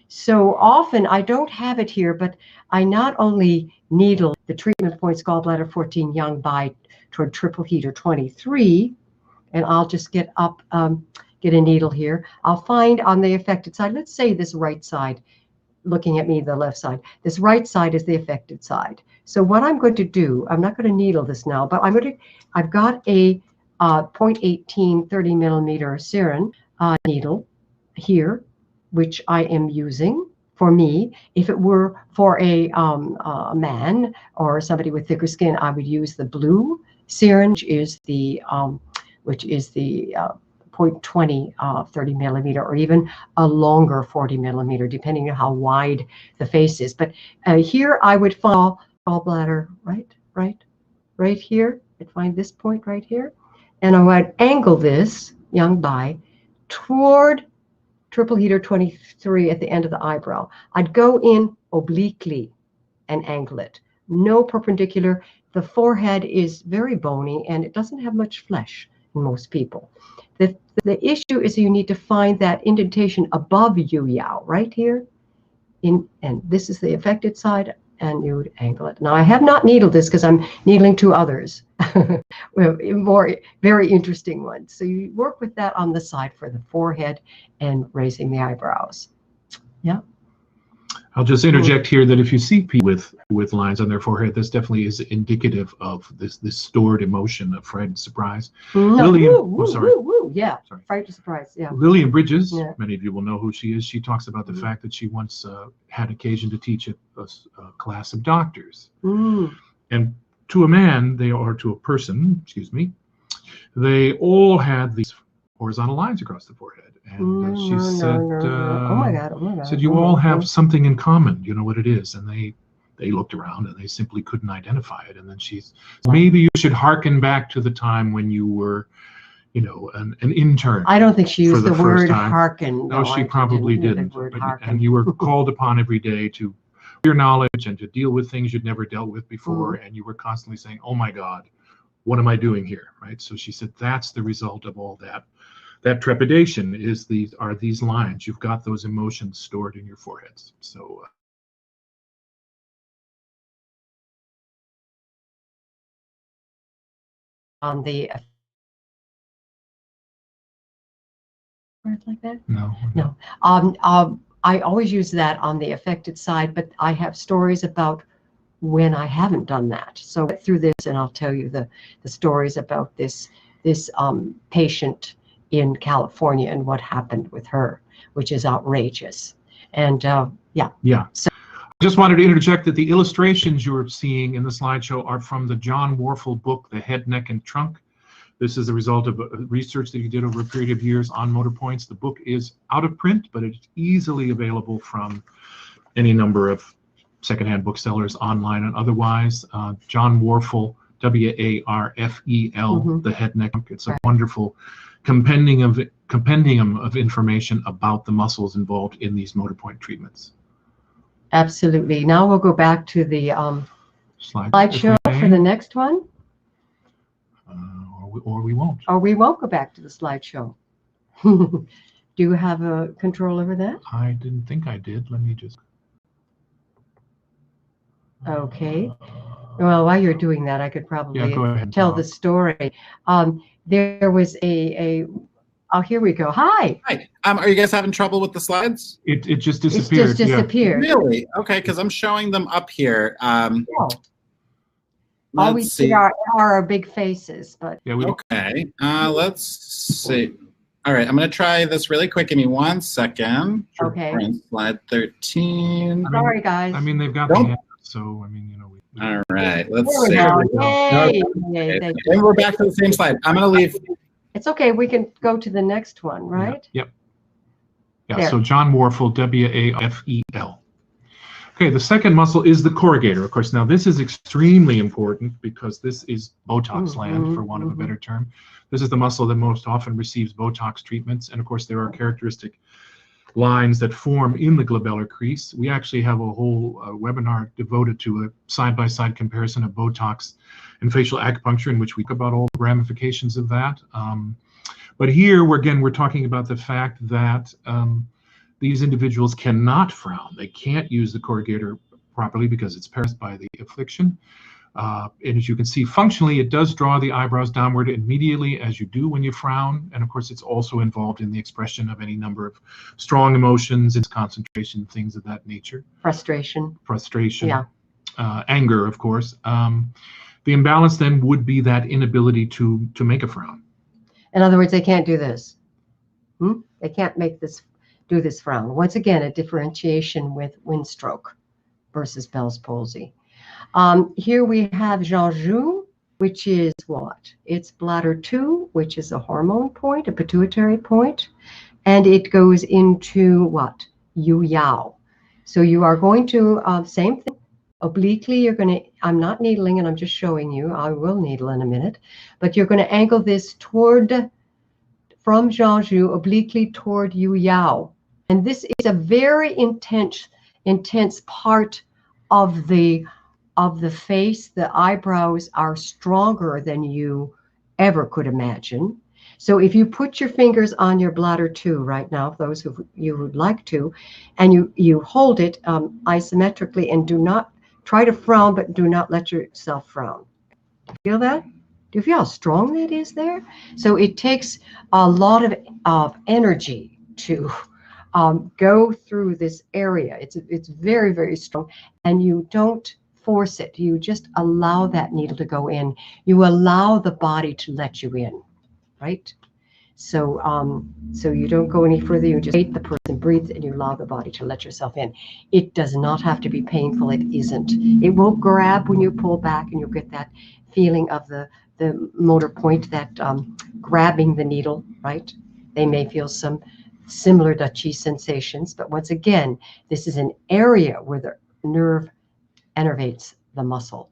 so often, I don't have it here, but I not only needle the treatment points gallbladder 14 young by toward triple heater 23, and I'll just get a needle here. I'll find on the affected side, let's say this right side, looking at me, the left side, this right side is the affected side. So what I'm going to do, I'm not going to needle this now, but I've got a 0.18 30 millimeter Siren needle here, which I am using for me. If it were for a man or somebody with thicker skin, I would use the blue Siren, which is the 0.20 30 millimeter, or even a longer 40 millimeter, depending on how wide the face is. But here I would follow gallbladder right here. I'd find this point right here, and I would angle this young bi toward triple heater 23 at the end of the eyebrow. I'd go in obliquely and angle it. No perpendicular. The forehead is very bony and it doesn't have much flesh in most people. The issue is you need to find that indentation above Yu-Yao right here. And this is the affected side, and you would angle it. Now I have not needled this because I'm needling two others, very interesting ones. So you work with that on the side for the forehead and raising the eyebrows. Yeah. I'll just interject here that if you see people with lines on their forehead, this definitely is indicative of this stored emotion of fright and surprise. Yeah, sorry. Fright and surprise. Yeah. Lillian Bridges, many of you will know who she is. She talks about the fact that she once had occasion to teach a class of doctors, and to a man, to a person, they all had these horizontal lines across the forehead. And she said, oh my God. Said, you all have something in common. You know what it is? And they looked around and they simply couldn't identify it. And then maybe you should hearken back to the time when you were, an intern. I don't think she used the word hearken. No, she probably didn't. And you were called upon every day to your knowledge and to deal with things you'd never dealt with before. And you were constantly saying, oh my God, what am I doing here? Right? So she said, that's the result of all that that trepidation are these lines. You've got those emotions stored in your foreheads. So On the like that? no. I always use that on the affected side, but I have stories about when I haven't done that. So through this, and I'll tell you the stories about this patient in California and what happened with her, which is outrageous. And Yeah. So I just wanted to interject that the illustrations you're seeing in the slideshow are from the John Warfel book, The Head, Neck, and Trunk. This is the result of research that he did over a period of years on motor points. The book is out of print, but it's easily available from any number of secondhand booksellers, online and otherwise. John Warfel, W-A-R-F-E-L, The Head, Neck, Trunk. It's a wonderful compendium of information about the muscles involved in these motor point treatments. Absolutely. Now we'll go back to the slideshow for the next one. Or we won't. Or we won't go back to the slideshow. Do you have a control over that? I didn't think I did. Let me just. Okay. Well, while you're doing that, I could probably tell the story. There was oh, here we go. Hi. Hi. Are you guys having trouble with the slides? It just disappeared. It just disappeared. Really? Okay, because I'm showing them up here. All we see are our big faces, but okay. Let's see. All right, I'm going to try this really quick. Give me 1 second. Okay. We're on slide 13. Sorry, guys. I mean, they've got the hand, so I mean, you know. All right, let's see. Yay. Okay. Yay. And we're back to the same slide. I'm going to leave. It's okay. We can go to the next one, right? Yep. Yeah. So John Warfel, W-A-F-E-L. Okay, the second muscle is the corrugator. Of course, now this is extremely important because this is Botox land, for want of a better term. This is the muscle that most often receives Botox treatments. And of course, there are characteristic lines that form in the glabellar crease. We actually have a whole webinar devoted to a side-by-side comparison of Botox and facial acupuncture, in which we talk about all the ramifications of that. But here, we're talking about the fact that these individuals cannot frown. They can't use the corrugator properly because it's paralyzed by the affliction. And as you can see, functionally, it does draw the eyebrows downward immediately, as you do when you frown. And of course, it's also involved in the expression of any number of strong emotions, its concentration, things of that nature. Frustration. Yeah. Anger, of course. The imbalance then would be that inability to make a frown. In other words, they can't do this. They can't do this frown. Once again, a differentiation with windstroke versus Bell's palsy. Here we have Jean-Jou, which is what? It's bladder 2, which is a hormone point, a pituitary point, and it goes into what? Yu Yao. So you are going to, same thing, obliquely, you're going to, I'm not needling and I'm just showing you, I will needle in a minute, but you're going to angle this toward, from Jean-Jou, obliquely toward Yu Yao. And this is a very intense part of the face. The eyebrows are stronger than you ever could imagine. So if you put your fingers on your bladder 2 right now, those who you would like to, and you hold it isometrically and do not try to frown, but do not let yourself frown. Feel that? Do you feel how strong that is there? So it takes a lot of energy to go through this area. It's very, very strong, and you don't force it. You just allow that needle to go in. You allow the body to let you in, right? So so you don't go any further. You just wait, the person breathes, and you allow the body to let yourself in. It does not have to be painful. It isn't. It won't grab when you pull back, and you'll get that feeling of the motor point, that grabbing the needle, right? They may feel some similar Dutchy sensations, but once again, this is an area where the nerve innervates the muscle.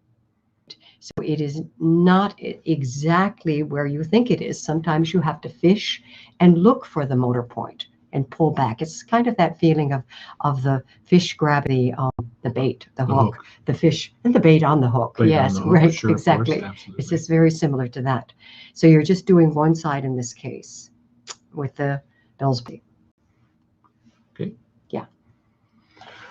So it is not exactly where you think it is. Sometimes you have to fish and look for the motor point and pull back. It's kind of that feeling of the fish grabbing the bait, the hook, the fish and the bait on the hook. Yes, right, sure, exactly. It's just very similar to that. So you're just doing one side in this case. with the Bell's. Okay. Yeah.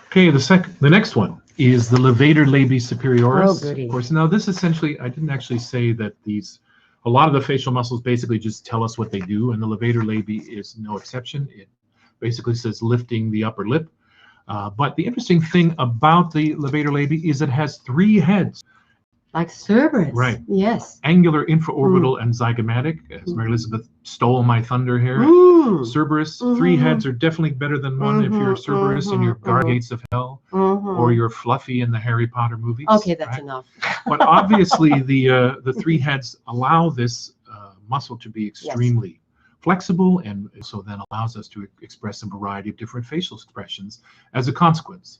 Okay, the next one is the levator labii superioris. Oh, goody. Of course, now this essentially, I didn't actually say that a lot of the facial muscles basically just tell us what they do, and the levator labii is no exception. It basically says lifting the upper lip. But the interesting thing about the levator labii is it has 3 heads. Like Cerberus. Right. Yes. Angular, infraorbital, and zygomatic. As Mary Elizabeth stole my thunder here. Cerberus, 3 heads are definitely better than 1 if you're Cerberus and you're guard gates of hell, or you're Fluffy in the Harry Potter movies. Okay, that's right? enough. But obviously the 3 heads allow this muscle to be extremely flexible, and so then allows us to express a variety of different facial expressions as a consequence.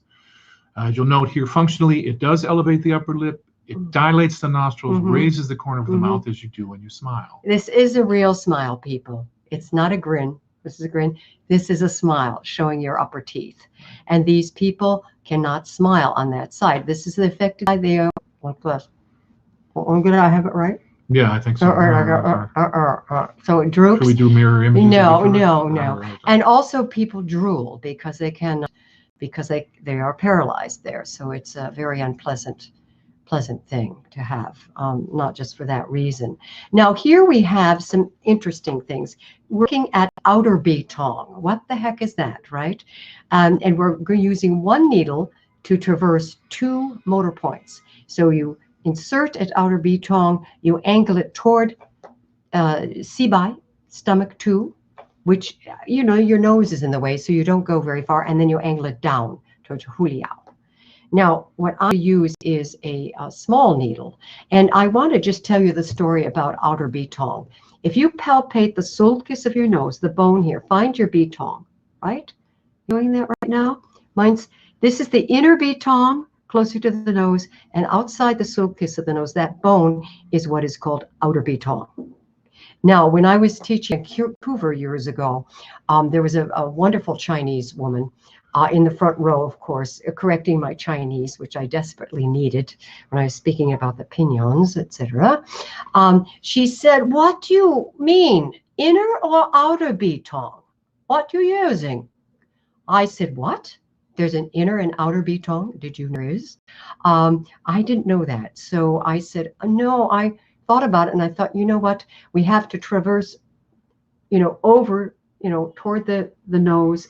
As you'll note here, functionally, it does elevate the upper lip. It dilates the nostrils, raises the corner of the mouth as you do when you smile. This is a real smile, people. It's not a grin. This is a grin. This is a smile showing your upper teeth. And these people cannot smile on that side. This is the affected side. They are, what plus? Did I have it right? Yeah, I think so. So it droops. Should we do mirror images? No. And also people drool because they are paralyzed there. So it's a very unpleasant thing to have, not just for that reason. Now here we have some interesting things. Working at outer betongue. What the heck is that, right? And we're using 1 needle to traverse 2 motor points. So you insert at outer betongue, you angle it toward Cibi, stomach 2, which, your nose is in the way, so you don't go very far, and then you angle it down towards Juliao. Now, what I use is a small needle, and I want to just tell you the story about outer betongue. If you palpate the sulcus of your nose, the bone here, find your betongue, right? You doing that right now? This is the inner betongue, closer to the nose, and outside the sulcus of the nose, that bone is what is called outer betongue. Now, when I was teaching in Vancouver years ago, there was a wonderful Chinese woman in the front row, of course, correcting my Chinese, which I desperately needed when I was speaking about the pignons, etc. She said, "What do you mean, inner or outer betongue? What are you using?" I said, "What? There's an inner and outer betongue? Did you know there is?" I didn't know that. So I said, "No, I thought about it, and I thought, you know what? We have to traverse, over, toward the nose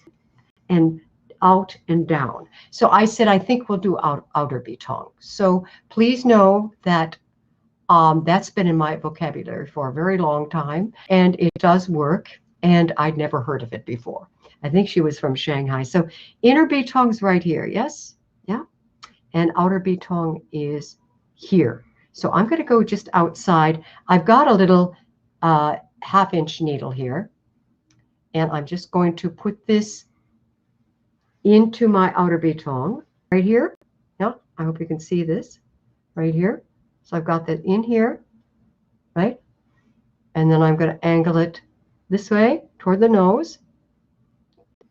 and out and down." So I said, I think we'll do outer betongue. So please know that that's been in my vocabulary for a very long time, and it does work, and I'd never heard of it before. I think she was from Shanghai. So inner betongue's right here, yes? Yeah. And outer betongue is here. So I'm going to go just outside. I've got a little 1/2-inch needle here, and I'm just going to put this into my outer betongue right here. Yeah, I hope you can see this right here. So I've got that in here, right? And then I'm going to angle it this way toward the nose.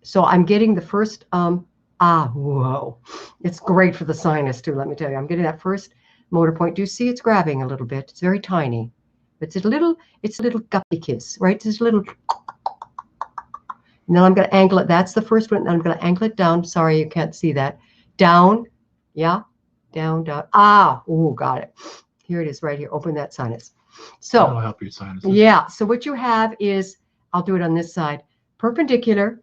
So I'm getting the first, whoa. It's great for the sinus too, let me tell you. I'm getting that first motor point. Do you see it's grabbing a little bit? It's very tiny. It's a little guppy kiss, right? Just a little. And then I'm going to angle it. That's the first one. And I'm going to angle it down. Sorry, you can't see that. Down. Yeah. Down, down. Got it. Here it is right here. Open that sinus. So that'll help your sinuses. Yeah. So what you have is, I'll do it on this side, perpendicular.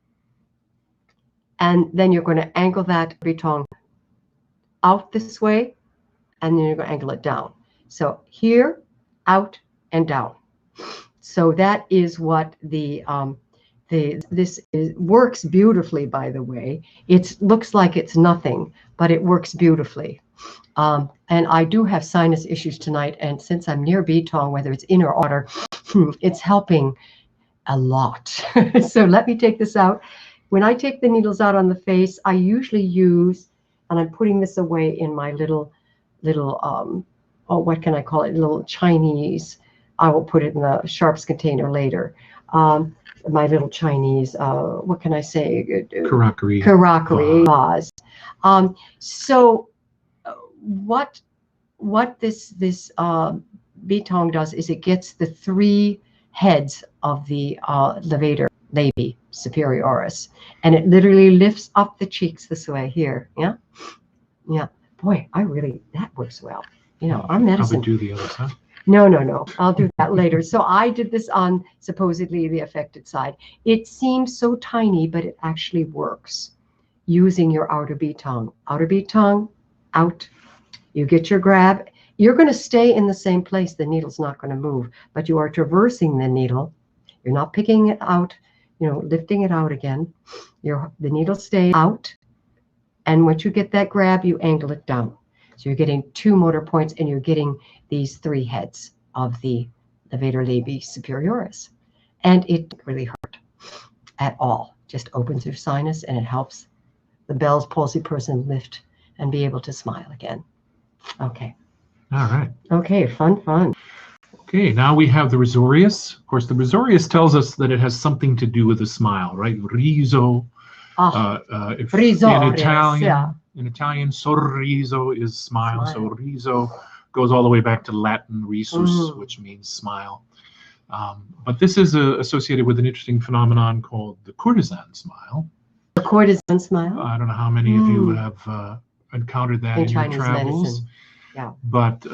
And then you're going to angle that betongue out this way. And then you're going to angle it down. So here, out, and down. So that is what works beautifully, by the way. It looks like it's nothing, but it works beautifully. And I do have sinus issues tonight, and since I'm near betongue, whether it's in or outer, it's helping a lot. So let me take this out. When I take the needles out on the face, I usually use, and I'm putting this away in my little, what can I call it? Little Chinese. I will put it in the sharps container later. My little Chinese, what can I say? Karakuri vase. So what this betongue does is it gets the 3 heads of the levator labii superioris, and it literally lifts up the cheeks this way here. Yeah, yeah. Boy, that works well. You know, our medicine. Probably do the others, huh? No. I'll do that later. So I did this on supposedly the affected side. It seems so tiny, but it actually works using your outer bead tongue. Outer bead tongue, out. You get your grab. You're going to stay in the same place. The needle's not going to move, but you are traversing the needle. You're not picking it out, you know, lifting it out again. The needle stays out. And once you get that grab, you angle it down. So you're getting 2 motor points, and you're getting these 3 heads of the levator labii superioris. And it doesn't really hurt at all. Just opens your sinus, and it helps the Bell's palsy person lift and be able to smile again. Okay. All right. Okay, fun. Okay, now we have the risorius. Of course, the risorius tells us that it has something to do with a smile, right? Riso. Risorius, In Italian, sorriso is smile. So riso goes all the way back to Latin risus, which means smile. But this is associated with an interesting phenomenon called the courtesan smile. The courtesan smile? I don't know how many of you have encountered that in your Chinese travels. medicine. Yeah. But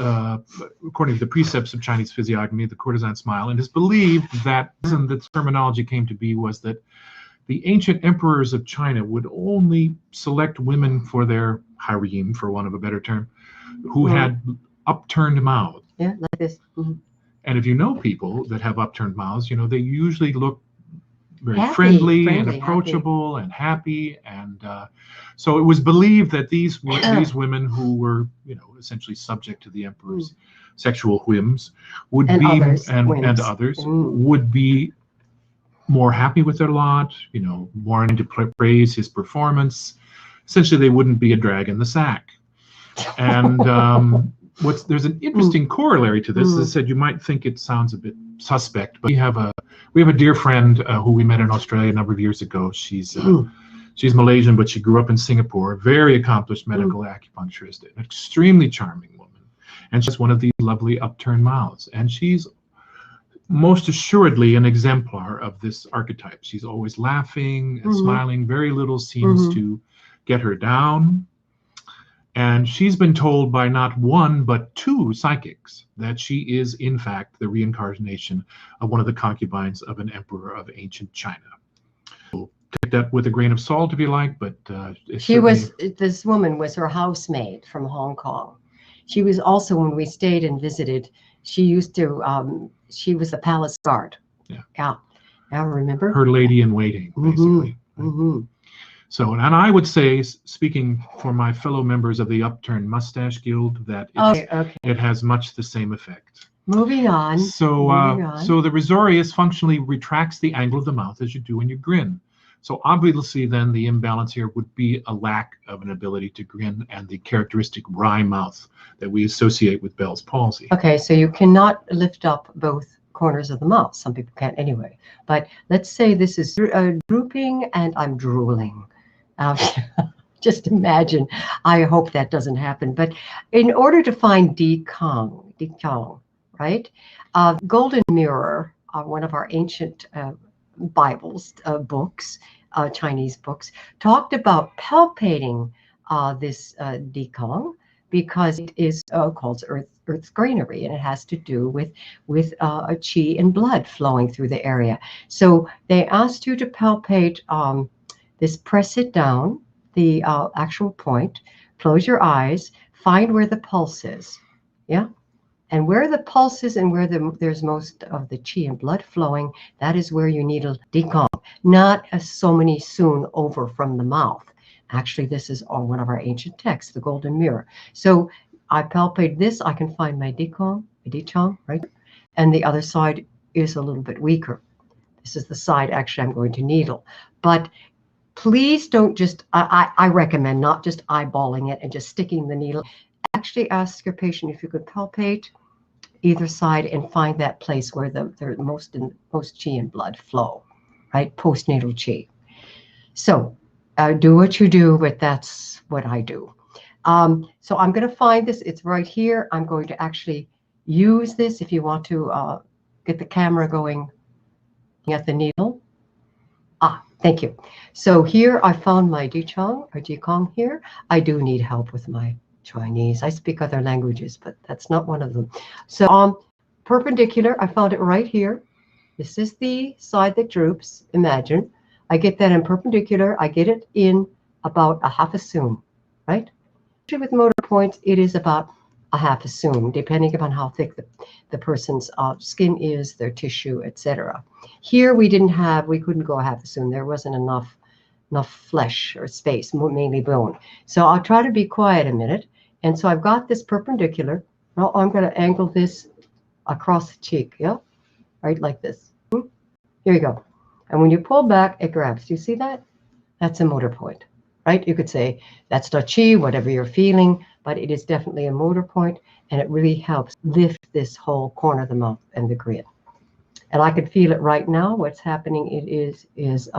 according to the precepts of Chinese physiognomy, the courtesan smile, and it's believed that the reason the terminology came to be was that the ancient emperors of China would only select women for their harem, for want of a better term, who had upturned mouths. Yeah, like this. And if you know people that have upturned mouths, you know, they usually look very friendly, and approachable and happy. And so it was believed that these women who were, you know, essentially subject to the emperor's sexual whims would and be, others, and others would be more happy with their lot, you know, more into praise his performance. Essentially, they wouldn't be a drag in the sack. And there's an interesting corollary to this. As I said, you might think it sounds a bit suspect, but we have a dear friend who we met in Australia a number of years ago. She's Malaysian, but she grew up in Singapore. A very accomplished medical acupuncturist, an extremely charming woman, and she's one of these lovely upturned mouths. And she's most assuredly an exemplar of this archetype. She's always laughing and smiling. Very little seems to get her down. And she's been told by not 1, but 2 psychics that she is, in fact, the reincarnation of one of the concubines of an emperor of ancient China. So take that with a grain of salt, if you like, but this woman was her housemaid from Hong Kong. She was also, when we stayed and visited, she used to, she was the palace guard. Yeah. I remember. Her lady in waiting, basically. So, and I would say, speaking for my fellow members of the Upturned Mustache Guild, that it has much the same effect. Moving on. So, so the risorius functionally retracts the angle of the mouth as you do when you grin. So obviously then the imbalance here would be a lack of an ability to grin and the characteristic wry mouth that we associate with Bell's palsy. Okay, so you cannot lift up both corners of the mouth. Some people can't anyway. But let's say this is drooping and I'm drooling. Just imagine. I hope that doesn't happen. But in order to find Di Kang, right? Golden Mirror, one of our ancient Bibles, books, Chinese books, talked about palpating this Di Kang because it is called Earth's granary, and it has to do with qi and blood flowing through the area. So they asked you to palpate this, press it down, the actual point, close your eyes, find where the pulse is, yeah? And where the pulse is and where there's most of the qi and blood flowing, that is where you need a Di Kang, not so many soon over from the mouth. Actually, this is on one of our ancient texts, the Golden Mirror. So I palpate this, I can find my Di Kang, right? And the other side is a little bit weaker. This is the side actually I'm going to needle. But please don't just, I recommend not just eyeballing it and just sticking the needle. Actually ask your patient if you could palpate either side and find that place where the most qi and blood flow, right? Postnatal qi. So do what you do, but that's what I do. So I'm going to find this. It's right here. I'm going to actually use this if you want to get the camera going at the needle. Thank you. So here I found my Jichong or Jikong here. I do need help with my Chinese. I speak other languages, but that's not one of them. So perpendicular, I found it right here. This is the side that droops, imagine. I get that in perpendicular. I get it in about a half a sum, right? Usually with motor points, it is about a half a sum, depending upon how thick the person's skin is, their tissue, etc. Here we couldn't go a half a sum. There wasn't enough flesh or space, mainly bone. So I'll try to be quiet a minute. And so I've got this perpendicular. Now I'm going to angle this across the cheek, yeah? Right, like this. Here you go. And when you pull back, it grabs. Do you see that? That's a motor point, right? You could say that's L.Ac, whatever you're feeling, but it is definitely a motor point, and it really helps lift this whole corner of the mouth and the grin. And I can feel it right now. What's happening is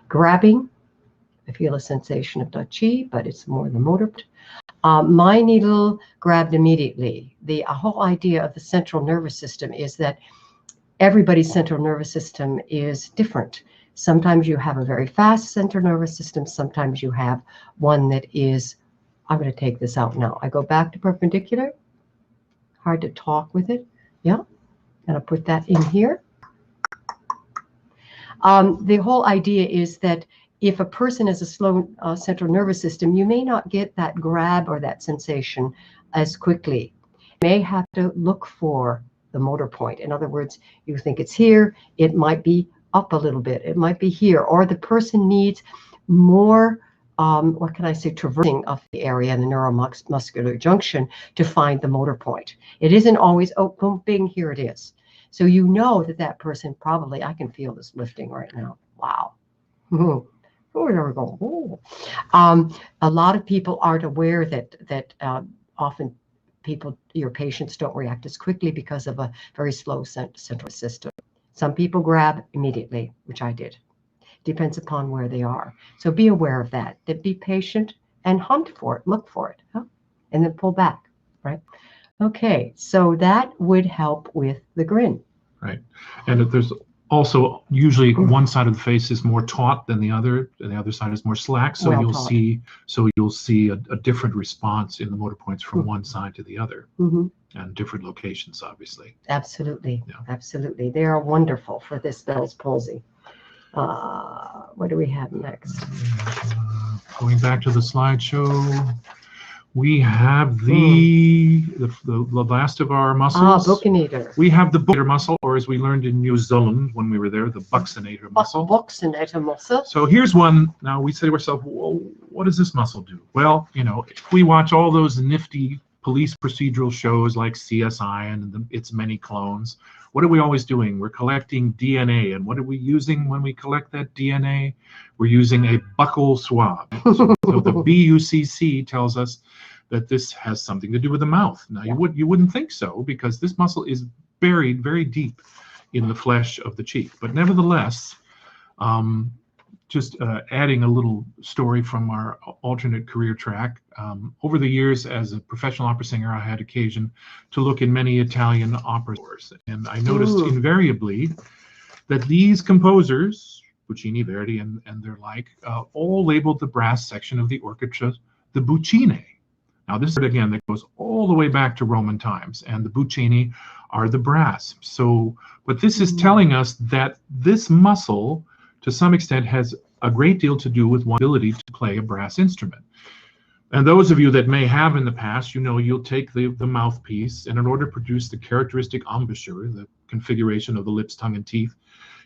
grabbing. I feel a sensation of L.Ac, but it's more the motor point. My needle grabbed immediately. The whole idea of the central nervous system is that everybody's central nervous system is different. Sometimes you have a very fast central nervous system. Sometimes you have one that is, I'm going to take this out now. I go back to perpendicular. Hard to talk with it. Yeah. And I'll put that in here. The whole idea is that if a person has a slow central nervous system, you may not get that grab or that sensation as quickly. You may have to look for the motor point. In other words, you think it's here, it might be up a little bit, it might be here, or the person needs more, what can I say, traversing of the area in the neuromuscular junction to find the motor point. It isn't always, oh, boom, bing, here it is. So you know that that person probably, I can feel this lifting right now. Wow. Oh, there we go. Oh. A lot of people aren't aware that often your patients don't react as quickly because of a very slow central system. Some people grab immediately, which I did. Depends upon where they are. So be aware of that. Be patient and hunt for it, look for it, huh? And then pull back, right? Okay, so that would help with the grin. Right, and if there's also usually one side of the face is more taut than the other, and the other side is more slack. So you'll see a different response in the motor points from one side to the other, and different locations, obviously. Absolutely, absolutely. They are wonderful for this Bell's palsy. What do we have next? Going back to the slideshow, we have the last of our muscles. Buccinator. We have the buccinator muscle, or as we learned in New Zealand when we were there, the buccinator muscle. Buccinator muscle. So here's one. Now we say to ourselves, well, what does this muscle do? Well, you know, if we watch all those nifty police procedural shows like CSI and its many clones, what are we always doing? We're collecting DNA. And what are we using when we collect that DNA? We're using a buccal swab. So the BUCC tells us that this has something to do with the mouth. Now, you wouldn't think so, because this muscle is buried very deep in the flesh of the cheek. But nevertheless, just adding a little story from our alternate career track. Over the years, as a professional opera singer, I had occasion to look in many Italian opera scores, and I noticed invariably that these composers, Puccini, Verdi, and their like, all labeled the brass section of the orchestra the buccine. Now, this is, again, that goes all the way back to Roman times, and the buccini are the brass. So, but this is telling us that this muscle, to some extent, has a great deal to do with one's ability to play a brass instrument. And those of you that may have in the past, you know, you'll take the mouthpiece, and in order to produce the characteristic embouchure, the configuration of the lips, tongue, and teeth,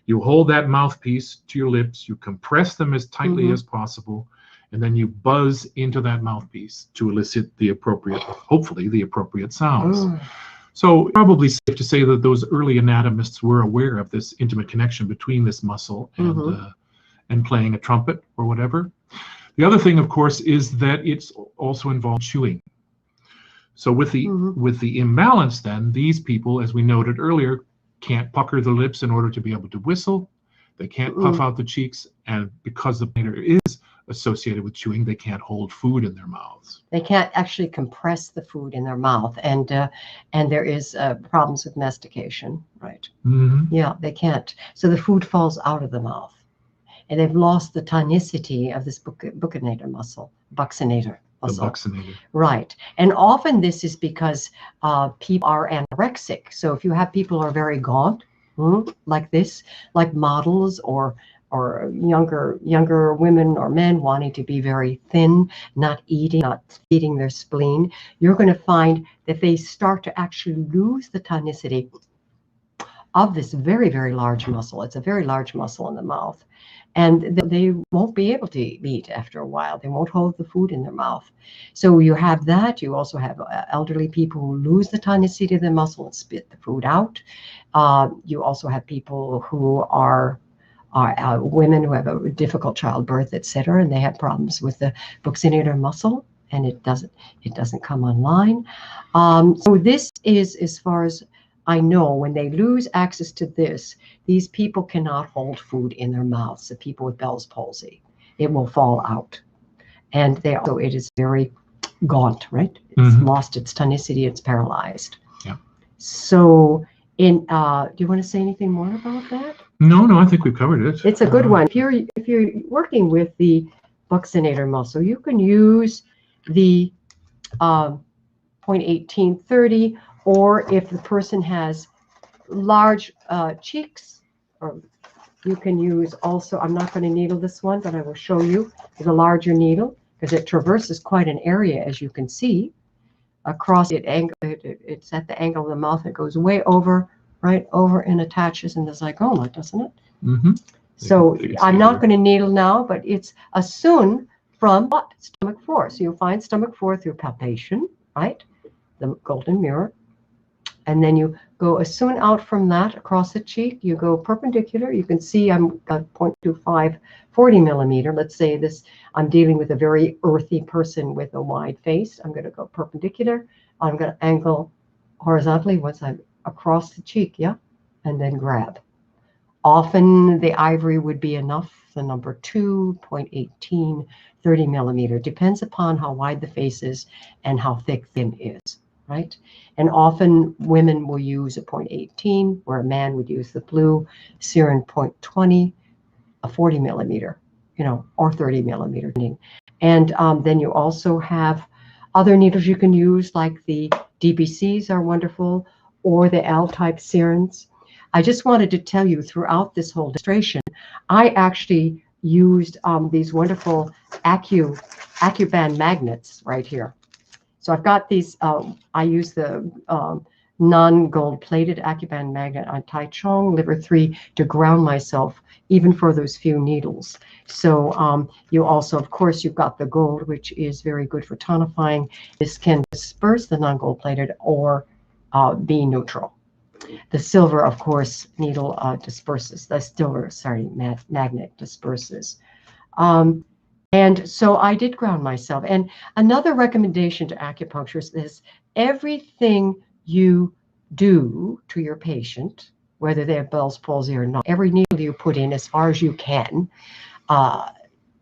you hold that mouthpiece to your lips, you compress them as tightly as possible, and then you buzz into that mouthpiece to elicit the appropriate, hopefully, the appropriate sounds. So probably safe to say that those early anatomists were aware of this intimate connection between this muscle and playing a trumpet or whatever. The other thing, of course, is that it's also involved chewing. So with the imbalance, then, these people, as we noted earlier, can't pucker the lips in order to be able to whistle. They can't puff out the cheeks, and because the bladder is associated with chewing, they can't hold food in their mouths. They can't actually compress the food in their mouth, and there is problems with mastication, right? Yeah, they can't. So the food falls out of the mouth. and they've lost the tonicity of this buccinator muscle, buccinator muscle. The buccinator. Right. And often this is because people are anorexic. So if you have people who are very gaunt, like this, like models or younger women or men wanting to be very thin, not eating, not feeding their spleen, you're going to find that they start to actually lose the tonicity of this very, very large muscle. It's a very large muscle in the mouth. And they won't be able to eat after a while. They won't hold the food in their mouth. So you have that. You also have elderly people who lose the tonicity of the muscle and spit the food out. You also have people who are women who have a difficult childbirth, etc., and they have problems with the buccinator muscle, and it doesn't come online. So this is, as far as I know, when they lose access to this, these people cannot hold food in their mouths. The people with Bell's palsy, it will fall out, and it is very gaunt, right? It's lost its tonicity. It's paralyzed. Yeah. So, do you want to say anything more about that? No, I think we've covered it. It's a good one. If you're working with the buccinator muscle, you can use the 0.1830, or if the person has large cheeks, or you can use also, I'm not going to needle this one, but I will show you with a larger needle, because it traverses quite an area, as you can see, across it. It's at the angle of the mouth. It goes way over, right over, and attaches in the zygoma, doesn't it? So I'm not going to needle now, but it's assumed from what? Stomach 4. So you'll find stomach 4 through palpation, right? The golden mirror. And then you go assume out from that across the cheek. You go perpendicular. You can see I'm at 0.25, 40 millimeter. Let's say this, I'm dealing with a very earthy person with a wide face. I'm going to go perpendicular. I'm going to angle horizontally once I'm across the cheek, yeah, and then grab. Often the ivory would be enough. The number 2, 0.18, 30 millimeter. Depends upon how wide the face is and how thick thin is, right? And often women will use a 0.18, where a man would use the blue Siren 0.20, a 40 millimeter, or 30 millimeter. And then you also have other needles you can use, like the DBCs are wonderful, or the L-type Sirens. I just wanted to tell you, throughout this whole demonstration, I actually used these wonderful AccuBand magnets right here. So I've got these, I use the non-gold plated AccuBand magnet on Taichung liver 3 to ground myself, even for those few needles. So you also, of course, you've got the gold, which is very good for tonifying. This can disperse the non-gold plated or be neutral. The silver, of course, needle disperses. The silver, magnet disperses. And so I did ground myself. And another recommendation to acupuncturists is everything you do to your patient, whether they have Bell's palsy or not, every needle you put in, as far as you can,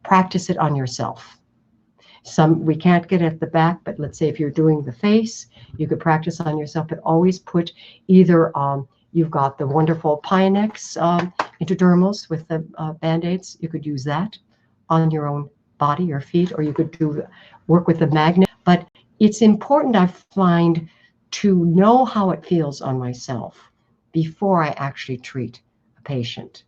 practice it on yourself. We can't get at the back, but let's say if you're doing the face, you could practice on yourself, but always put either, you've got the wonderful Pionex intradermals with the Band-Aids. You could use that on your own body or feet, or you could work with the magnet. But it's important, I find, to know how it feels on myself before I actually treat a patient,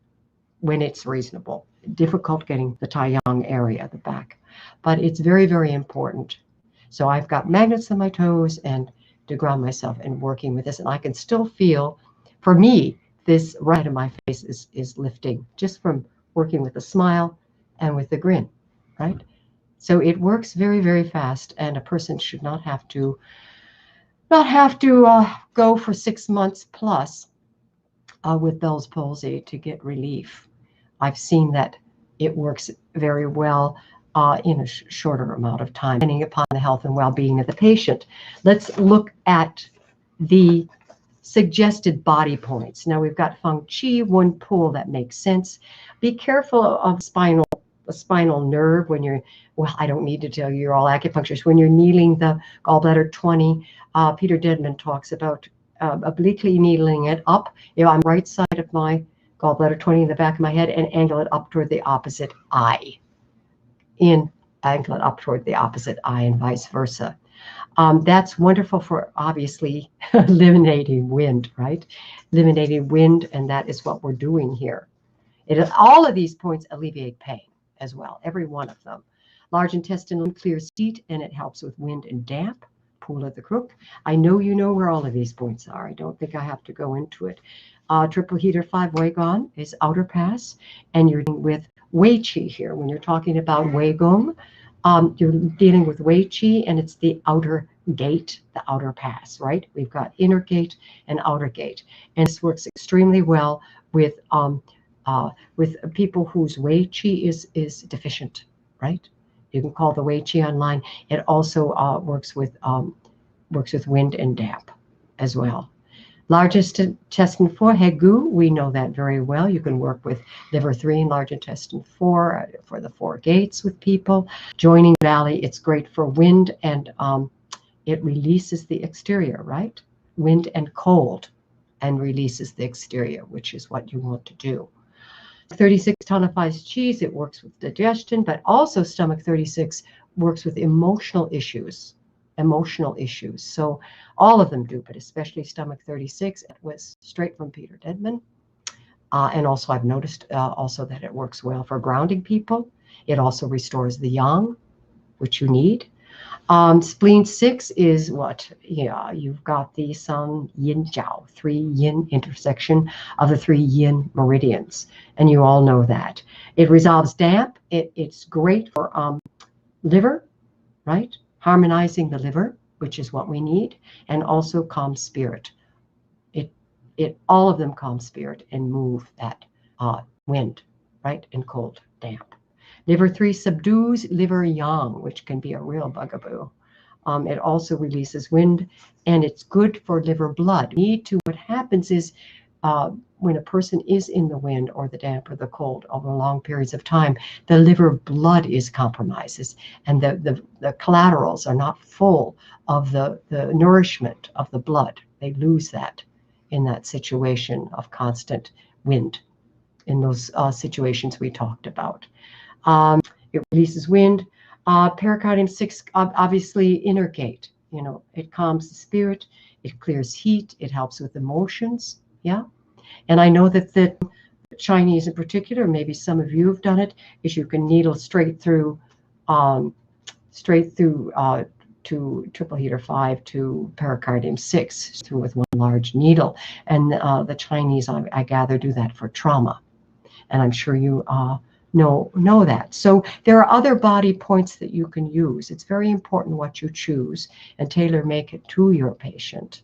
when it's reasonable. Difficult getting the Taiyang area, the back. But it's very, very important. So I've got magnets on my toes and to ground myself and working with this. And I can still feel, for me, this right of my face is lifting just from working with the smile and with the grin, right? So it works very, very fast, and a person should not have to go for 6 months plus with Bell's palsy to get relief. I've seen that it works very well in a shorter amount of time, depending upon the health and well-being of the patient. Let's look at the suggested body points. Now we've got Feng Qi, one pull that makes sense. Be careful of the spinal nerve when you're, well, I don't need to tell you, you're all acupuncturists. When you're needling the gallbladder 20, Peter Dedman talks about obliquely needling it up. I'm right side of my gallbladder 20 in the back of my head, and angle it up toward the opposite eye. Angle it up toward the opposite eye and vice versa. That's wonderful for obviously eliminating wind, right? Eliminating wind, and that is what we're doing here. All of these points alleviate pain as well, every one of them. Large intestinal clears heat, and it helps with wind and damp. Pool of the Crook. I know you know where all of these points are. I don't think I have to go into it. Triple heater 5 Weigon is outer pass, and you're dealing with Wei Qi here. When you're talking about Wei Gong, you're dealing with Wei Qi, and it's the outer gate, the outer pass, right? We've got inner gate and outer gate, and this works extremely well with people whose Wei Qi is deficient, right? You can call the Wei Qi online. It also works with wind and damp as well. Largest intestine 4, Hegu, we know that very well. You can work with liver 3 and large intestine 4 for the 4 gates with people. Joining valley, it's great for wind, and it releases the exterior, right? Wind and cold, and releases the exterior, which is what you want to do. 36 tonifies cheese. It works with digestion, but also stomach 36 works with emotional issues. So all of them do, but especially stomach 36. It was straight from Peter Dedman. And also I've noticed also that it works well for grounding people. It also restores the yang, which you need. Spleen 6 is what? Yeah, you've got the Sun Yin Jiao, 3 yin intersection of the 3 yin meridians. And you all know that. It resolves damp. It's great for liver, right? Harmonizing the liver, which is what we need, and also calm spirit. All of them calm spirit and move that wind, right? And cold, damp. Liver 3 subdues liver yang, which can be a real bugaboo. It also releases wind, and it's good for liver blood. What happens is when a person is in the wind or the damp or the cold over long periods of time, the liver blood is compromised, and the collaterals are not full of the nourishment of the blood. They lose that in that situation of constant wind, in those situations we talked about. It releases wind. Pericardium 6, obviously inner gate. You know, it calms the spirit. It clears heat. It helps with emotions. Yeah. And I know that the Chinese in particular, maybe some of you have done it, is you can needle straight through to triple heater 5 to pericardium 6 through with one large needle. And the Chinese, I gather, do that for trauma. And I'm sure you know that. So there are other body points that you can use. It's very important what you choose and tailor-make it to your patient.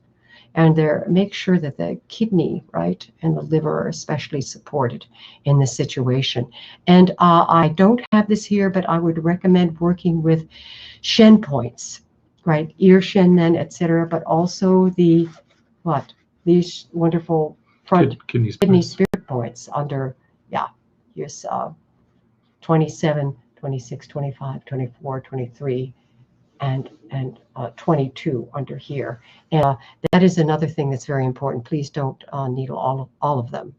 And make sure that the kidney, right, and the liver are especially supported in this situation. And I don't have this here, but I would recommend working with Shen points, right, ear Shen men, etc., but also these wonderful front kidney spirit points under, here's 27, 26, 25, 24, 23, and 22 under here. And that is another thing that's very important. Please don't needle all of them.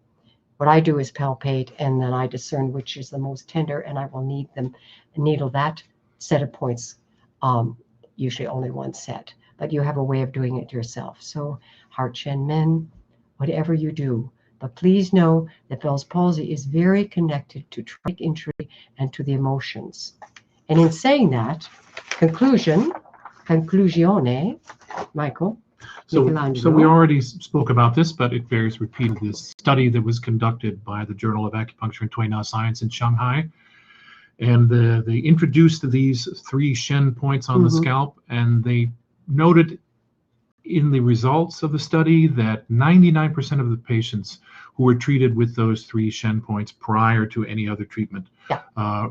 What I do is palpate, and then I discern which is the most tender, and I will needle that set of points, usually only one set. But you have a way of doing it yourself. So heart Shen men, whatever you do. But please know that Bell's palsy is very connected to traumatic injury and to the emotions. And in saying that, conclusione, Michael. So we already spoke about this, but it bears repeating. This study that was conducted by the Journal of Acupuncture and Tuina Science in Shanghai, and they introduced these 3 Shen points on the scalp, and they noted in the results of the study that 99% of the patients who were treated with those 3 Shen points prior to any other treatment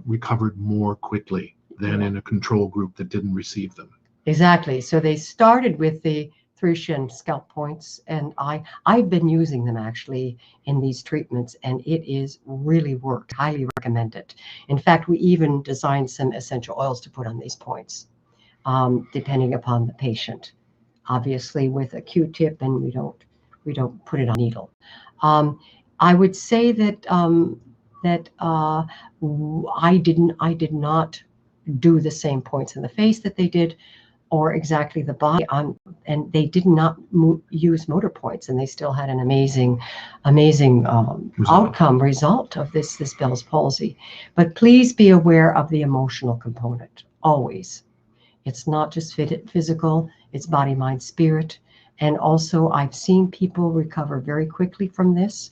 recovered more quickly than in a control group that didn't receive them. Exactly. So they started with the 3 Shen scalp points, and I've been using them actually in these treatments, and it is really worked. Highly recommend it. In fact, we even designed some essential oils to put on these points, depending upon the patient. Obviously with a Q-tip, and we don't put it on needle. I would say that I did not do the same points in the face that they did, or exactly the body. And they did not use motor points, and they still had an amazing result of this Bell's palsy. But please be aware of the emotional component always. It's not just physical, it's body, mind, spirit. And also I've seen people recover very quickly from this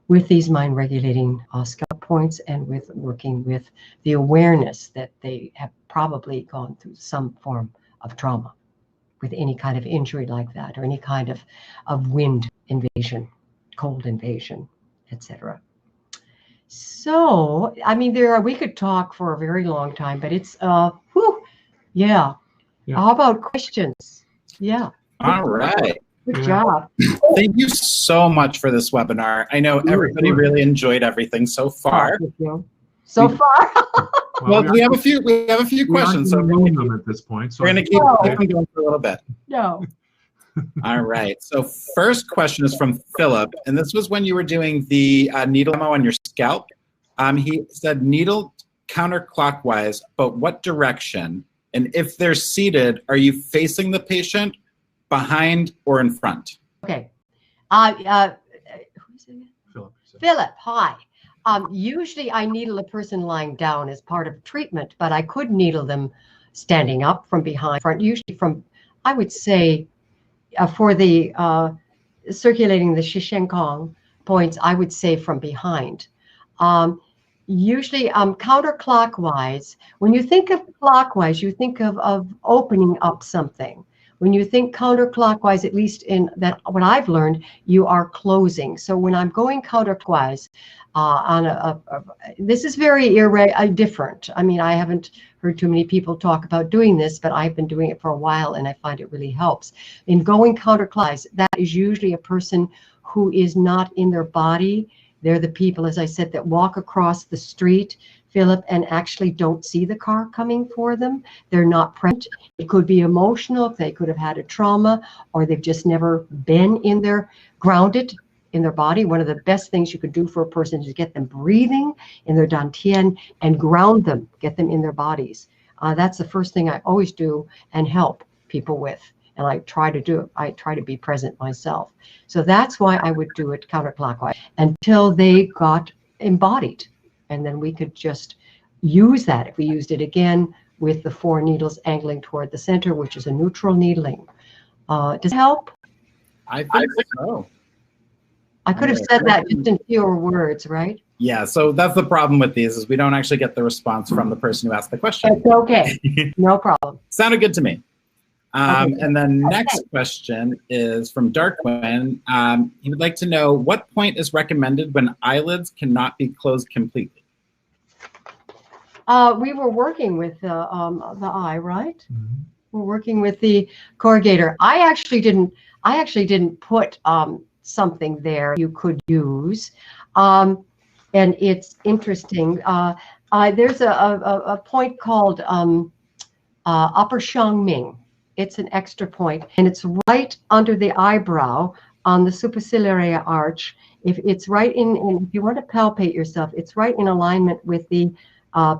with these mind regulating scalp points, and with working with the awareness that they have probably gone through some form of trauma with any kind of injury like that, or any kind of wind invasion, cold invasion, etc. So, I mean, we could talk for a very long time, but it's, yeah. How about questions? Yeah. All right. Good job. Thank you so much for this webinar. I know everybody really enjoyed everything so far. So far. Well, we have a few questions. So we're them at this point. So we're going to keep going for a little bit. No. All right. So first question is from Philip, and this was when you were doing the needle demo on your scalp. He said needle counterclockwise, but what direction? And if they're seated, are you facing the patient, behind, or in front? Okay. Who's it? Philip, hi. Usually I needle a person lying down as part of treatment, but I could needle them standing up from behind, front, usually from, I would say, for the circulating the Shishenkong points, I would say from behind. Usually counterclockwise. When you think of clockwise, you think of opening up something. When you think counterclockwise, at least in that, what I've learned, you are closing. So when I'm going counterclockwise, this is very different. I mean, I haven't heard too many people talk about doing this, but I've been doing it for a while, and I find it really helps. In going counterclockwise, that is usually a person who is not in their body. They're the people, as I said, that walk across the street, Philip, and actually don't see the car coming for them. They're not present. It could be emotional. They could have had a trauma, or they've just never been grounded in their body. One of the best things you could do for a person is get them breathing in their dantian and ground them, get them in their bodies. That's the first thing I always do and help people with. And I try to do it. I try to be present myself. So that's why I would do it counterclockwise until they got embodied. And then we could just use that. If we used it again with the 4 needles angling toward the center, which is a neutral needling. Does it help? I think so. I could have said that just in fewer words, right? Yeah, so that's the problem with these, is we don't actually get the response from the person who asked the question. It's okay. No problem. Sounded good to me. And then next question is from Darkwin. He would like to know, what point is recommended when eyelids cannot be closed completely? We were working with the eye, right? Mm-hmm. We're working with the corrugator. I actually didn't put something there you could use, and it's interesting. There's a point called Upper Shangming. It's an extra point, and it's right under the eyebrow on the superciliary arch. If it's right in, if you want to palpate yourself, it's right in alignment with the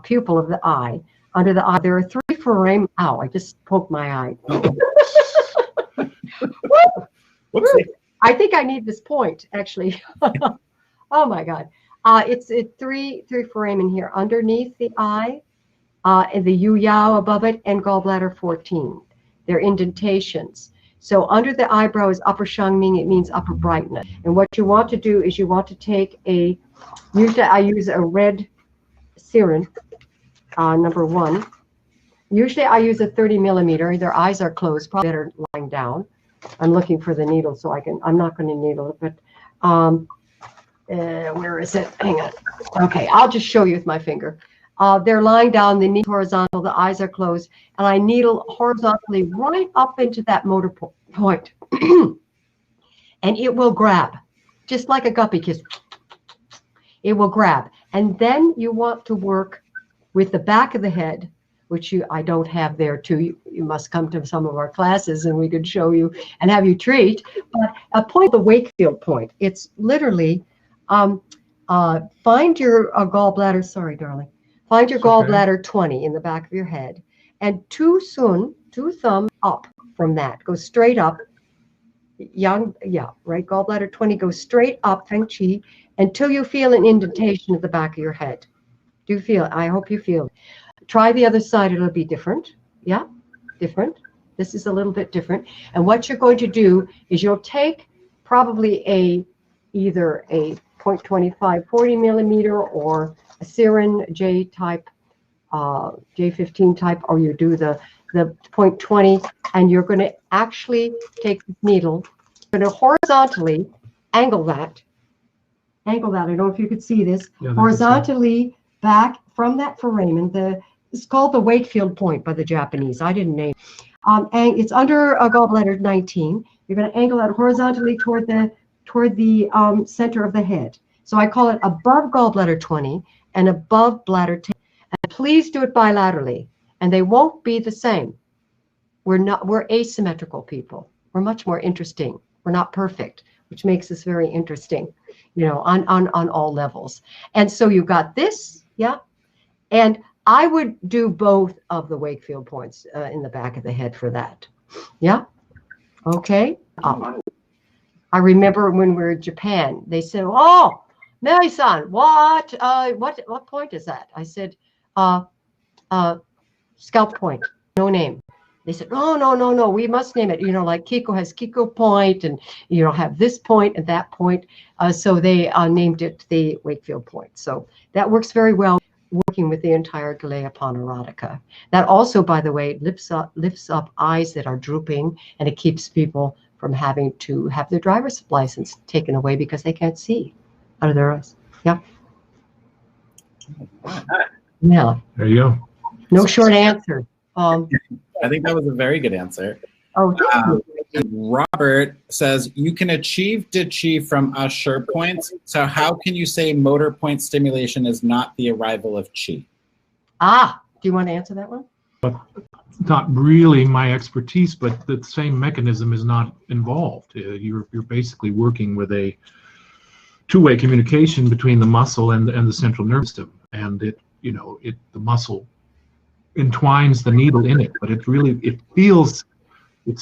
pupil of the eye. Under the eye, there are 3 foramen. Ow! I just poked my eye. I think I need this point, actually. Oh my God! It's 3 foramen here underneath the eye, and the Yu-Yao above it, and gallbladder 14. They're indentations. So under the eyebrow is upper Shangming. It means upper brightness. And what you want to do is you want to take usually I use a red serum, number 1. Usually I use a 30 millimeter. Their eyes are closed, probably better lying down. I'm looking for the needle so I'm not going to needle it, but where is it? Hang on. Okay, I'll just show you with my finger. They're lying down, the knee horizontal, the eyes are closed, and I needle horizontally right up into that motor point. And it will grab, just like a guppy kiss. It will grab. And then you want to work with the back of the head, which I don't have there too. You must come to some of our classes and we could show you and have you treat. But a point, the Wakefield point, it's literally Find your gallbladder. Sorry, darling. Find your gallbladder 20 in the back of your head, and two thumb up from that. Go straight up. Right. Gallbladder 20 goes straight up, Feng Qi, until you feel an indentation at the back of your head. Do you feel it? I hope you feel it. Try the other side. It'll be different. Yeah, different. This is a little bit different. And what you're going to do is you'll take probably either a 0.25 40 millimeter or a Siren J type, J15 type, or you do the 0.20, and you're going to actually take the needle, you're going to horizontally angle that. I don't know if you could see this. Yeah, horizontally back from that foramen. It's called the Wakefield point by the Japanese. I didn't name it. And it's under gallbladder 19. You're going to angle that horizontally toward the center of the head. So I call it above gallbladder 20 and above bladder 10. And please do it bilaterally, and they won't be the same. We're asymmetrical people. We're much more interesting. We're not perfect, which makes us very interesting, on all levels. And so you got this, yeah. And I would do both of the Wakefield points in the back of the head for that. Yeah. Okay. I remember when we were in Japan, they said, "Oh, Mary-san, what point is that?" I said, "Scalp point, no name." They said, no, we must name it. Like Kiko has Kiko point, and have this point and that point. So they named it the Wakefield point. So that works very well, working with the entire Galea Ponerotica. That also, by the way, lifts up eyes that are drooping, and it keeps people from having to have their driver's license taken away because they can't see out of their eyes. Yeah. Yeah. There you go. No short answer. I think that was a very good answer. Oh, Robert says, you can achieve Da Qi from Usher points. So how can you say motor point stimulation is not the arrival of Qi? Do you want to answer that one? Not really my expertise, but the same mechanism is not involved. You're basically working with a two-way communication between the muscle and the central nervous system, and the muscle entwines the needle in it, but it's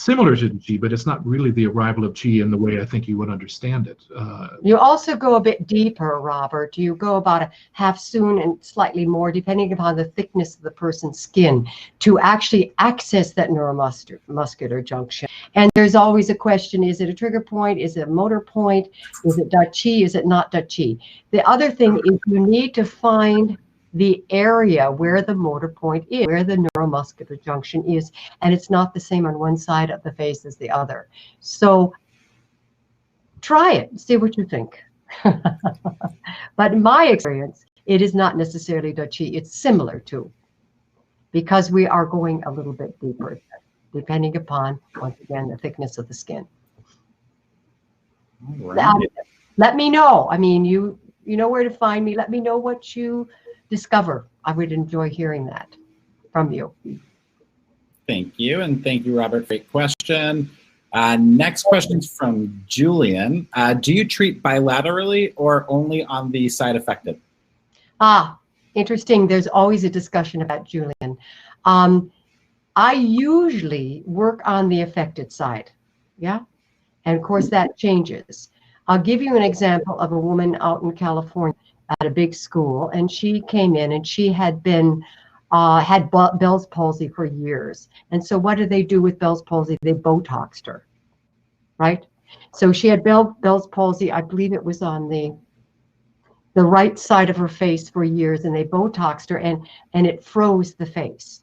similar to Qi, but it's not really the arrival of Qi in the way I think you would understand it. You also go a bit deeper, Robert. You go about a half soon and slightly more, depending upon the thickness of the person's skin, to actually access that neuromuscular junction. And there's always a question, is it a trigger point? Is it a motor point? Is it Da Qi? Is it not Da Qi? The other thing is you need to find the area where the motor point is, where the neuromuscular junction is, and it's not the same on one side of the face as the other. So try it, see what you think. But in my experience, it is not necessarily Da Qi, it's similar to, because we are going a little bit deeper, depending upon, once again, the thickness of the skin. Right. Let me know. I mean, you know where to find me. Let me know what you discover. I would enjoy hearing that from you. Thank you. And thank you, Robert. Great question. Next question is from Julian. Do you treat bilaterally or only on the side affected? Interesting. There's always a discussion about Julian. I usually work on the affected side. Yeah. And of course that changes. I'll give you an example of a woman out in California at a big school, and she came in and she had been had Bell's palsy for years. And so what do they do with Bell's palsy? They Botoxed her, right? So she had Bell's palsy, I believe it was on the right side of her face for years, and they Botoxed her, and it froze the face,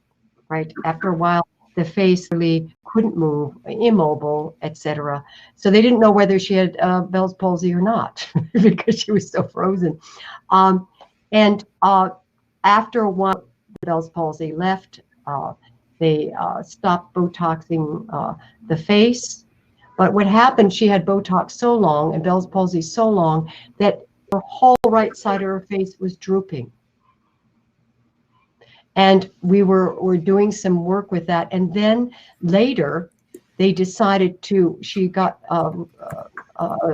right? After a while, the face really couldn't move, immobile, etc. So they didn't know whether she had Bell's palsy or not because she was so frozen. After a while, Bell's palsy left. They stopped Botoxing the face. But what happened, she had Botox so long and Bell's palsy so long that her whole right side of her face was drooping. And we were doing some work with that. And then later, they decided she got,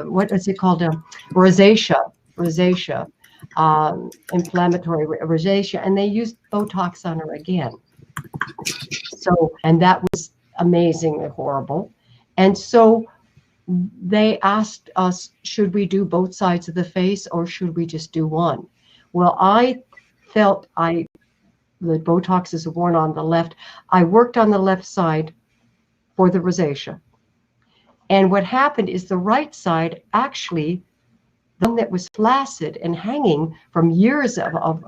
what is it called, rosacea rosacea, inflammatory rosacea, and they used Botox on her again. So, and that was amazingly horrible. And so they asked us, should we do both sides of the face or should we just do one? Well, I felt the Botox is worn on the left. I worked on the left side for the rosacea. And what happened is the right side, actually, the one that was flaccid and hanging from years of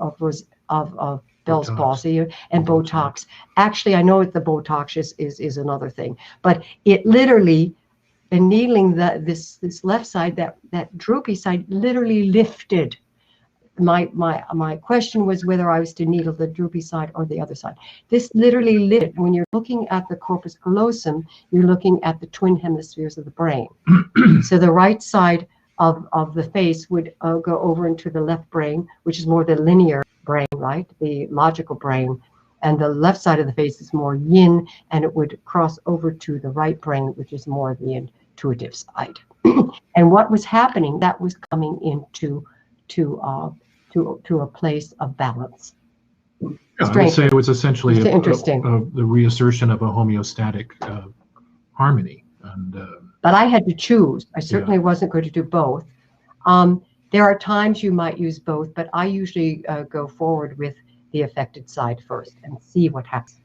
Bell's palsy and Botox. Actually, I know the Botox is another thing, but it literally, and needling this left side, that droopy side, literally lifted. My question was whether I was to needle the droopy side or the other side. This literally lifted. When you're looking at the corpus callosum, you're looking at the twin hemispheres of the brain. So the right side of the face would go over into the left brain, which is more the linear brain, right? The logical brain. And the left side of the face is more yin, and it would cross over to the right brain, which is more the intuitive side. And what was happening, that was coming into to a place of balance. Yeah, I would say it was essentially the reassertion of a homeostatic harmony. And but I had to choose. I certainly wasn't going to do both. There are times you might use both, but I usually go forward with the affected side first and see what happens.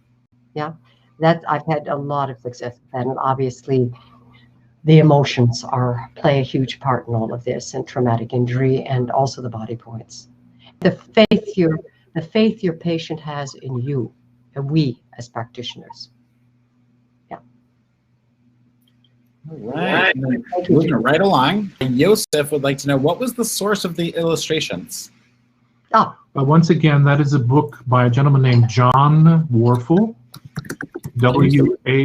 Yeah, I've had a lot of success with that, and obviously the emotions play a huge part in all of this, and traumatic injury, and also the body points. The faith your patient has in you, and we as practitioners. Yeah. All right. Moving right along. Joseph would like to know, what was the source of the illustrations? Once again, that is a book by a gentleman named John Warfel. W-A-R-F-E-L,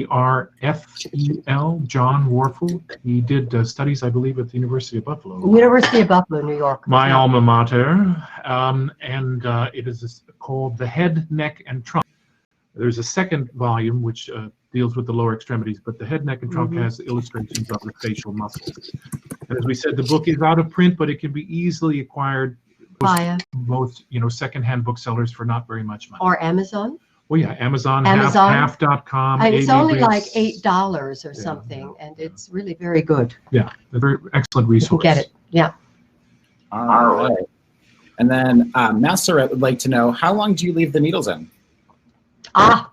John Warfel. He did studies, I believe, at the University of Buffalo. University of Buffalo, New York. My alma mater. It is called The Head, Neck, and Trunk. There's a second volume which deals with the lower extremities, but the head, neck, and trunk has illustrations of the facial muscles. And as we said, the book is out of print, but it can be easily acquired. Most secondhand booksellers for not very much money. Or Amazon. Well, yeah, Amazon. Half.com. And it's only like $8 or something, and it's really very good. Yeah, a very excellent resource. You can get it. Yeah. All right. And then Masseret would like to know, how long do you leave the needles in? I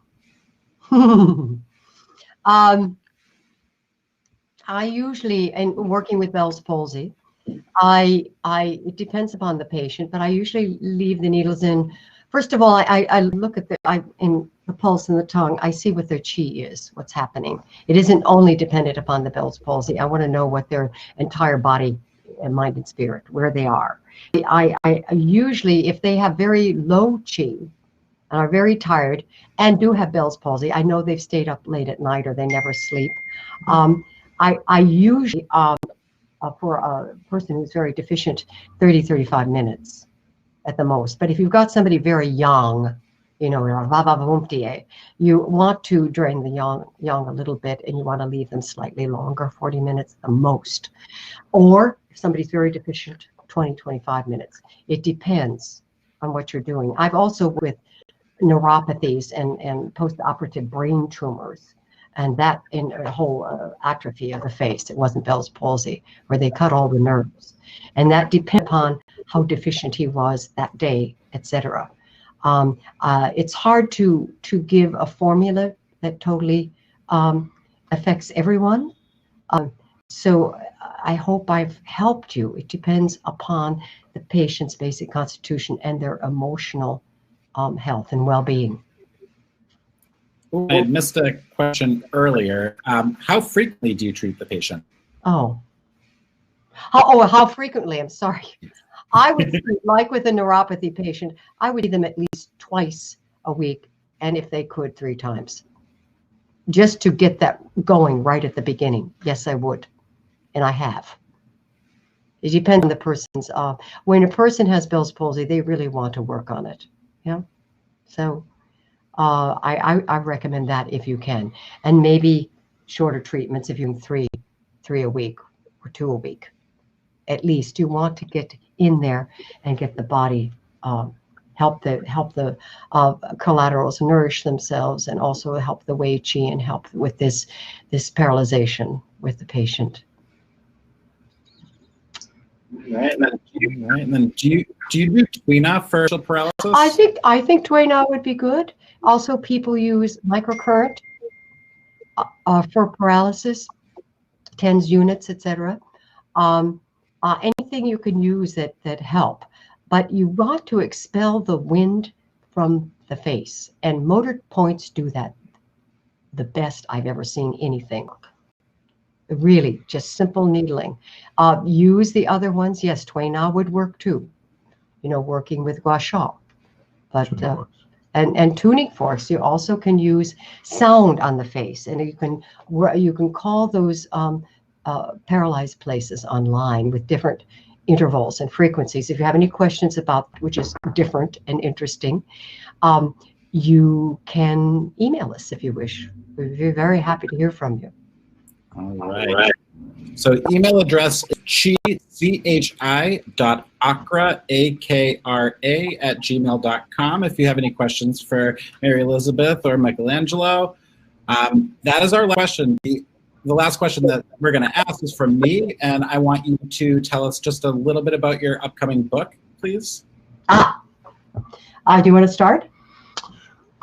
usually, and working with Bell's palsy, it depends upon the patient, but I usually leave the needles in. First of all, I look at in the pulse and the tongue. I see what their chi is, what's happening. It isn't only dependent upon the Bell's palsy. I want to know what their entire body and mind and spirit, where they are. I usually, if they have very low chi and are very tired and do have Bell's palsy, I know they've stayed up late at night or they never sleep. I usually, for a person who's very deficient, 35 minutes at the most. But if you've got somebody very young, you want to drain the young a little bit, and you want to leave them slightly longer, 40 minutes the most. Or if somebody's very deficient, 20-25 minutes. It depends on what you're doing. I've also with neuropathies and post-operative brain tumors, and that in a whole atrophy of the face. It wasn't Bell's palsy, where they cut all the nerves. And that depends upon how deficient he was that day, etc. It's hard to give a formula that totally affects everyone. So I hope I've helped you. It depends upon the patient's basic constitution and their emotional health and well-being. I missed a question earlier. How frequently do you treat the patient? How frequently? I'm sorry. I would say, like with a neuropathy patient, I would see them at least twice a week, and if they could, 3 times, just to get that going right at the beginning. Yes, I would, and I have. It depends on the person's. When a person has Bell's palsy, they really want to work on it. Yeah, so I recommend that if you can, and maybe shorter treatments if you're 3 a week or 2 a week. At least you want to get in there and get the body, help the collaterals nourish themselves, and also help the Wei Qi and help with this paralyzation with the patient. Right, and then do you do Tuina for paralysis? I think Tuina would be good. Also, people use microcurrent for paralysis, TENS units, etc. Anything you can use that help, but you want to expel the wind from the face, and motor points do that the best I've ever seen anything. Really, just simple needling. Use the other ones. Yes, Tuina would work too. You know, working with gua sha, but and tuning forks. You also can use sound on the face, and you can call those paralyzed places online with different intervals and frequencies. If you have any questions about which is different and interesting, you can email us if you wish. We'd be very happy to hear from you. All right. So email address is chi.akra, A-K-R-A, @gmail.com if you have any questions for Mary Elizabeth or Michelangelo. That is our last question. The last question that we're going to ask is from me, and I want you to tell us just a little bit about your upcoming book, please. Do you want to start?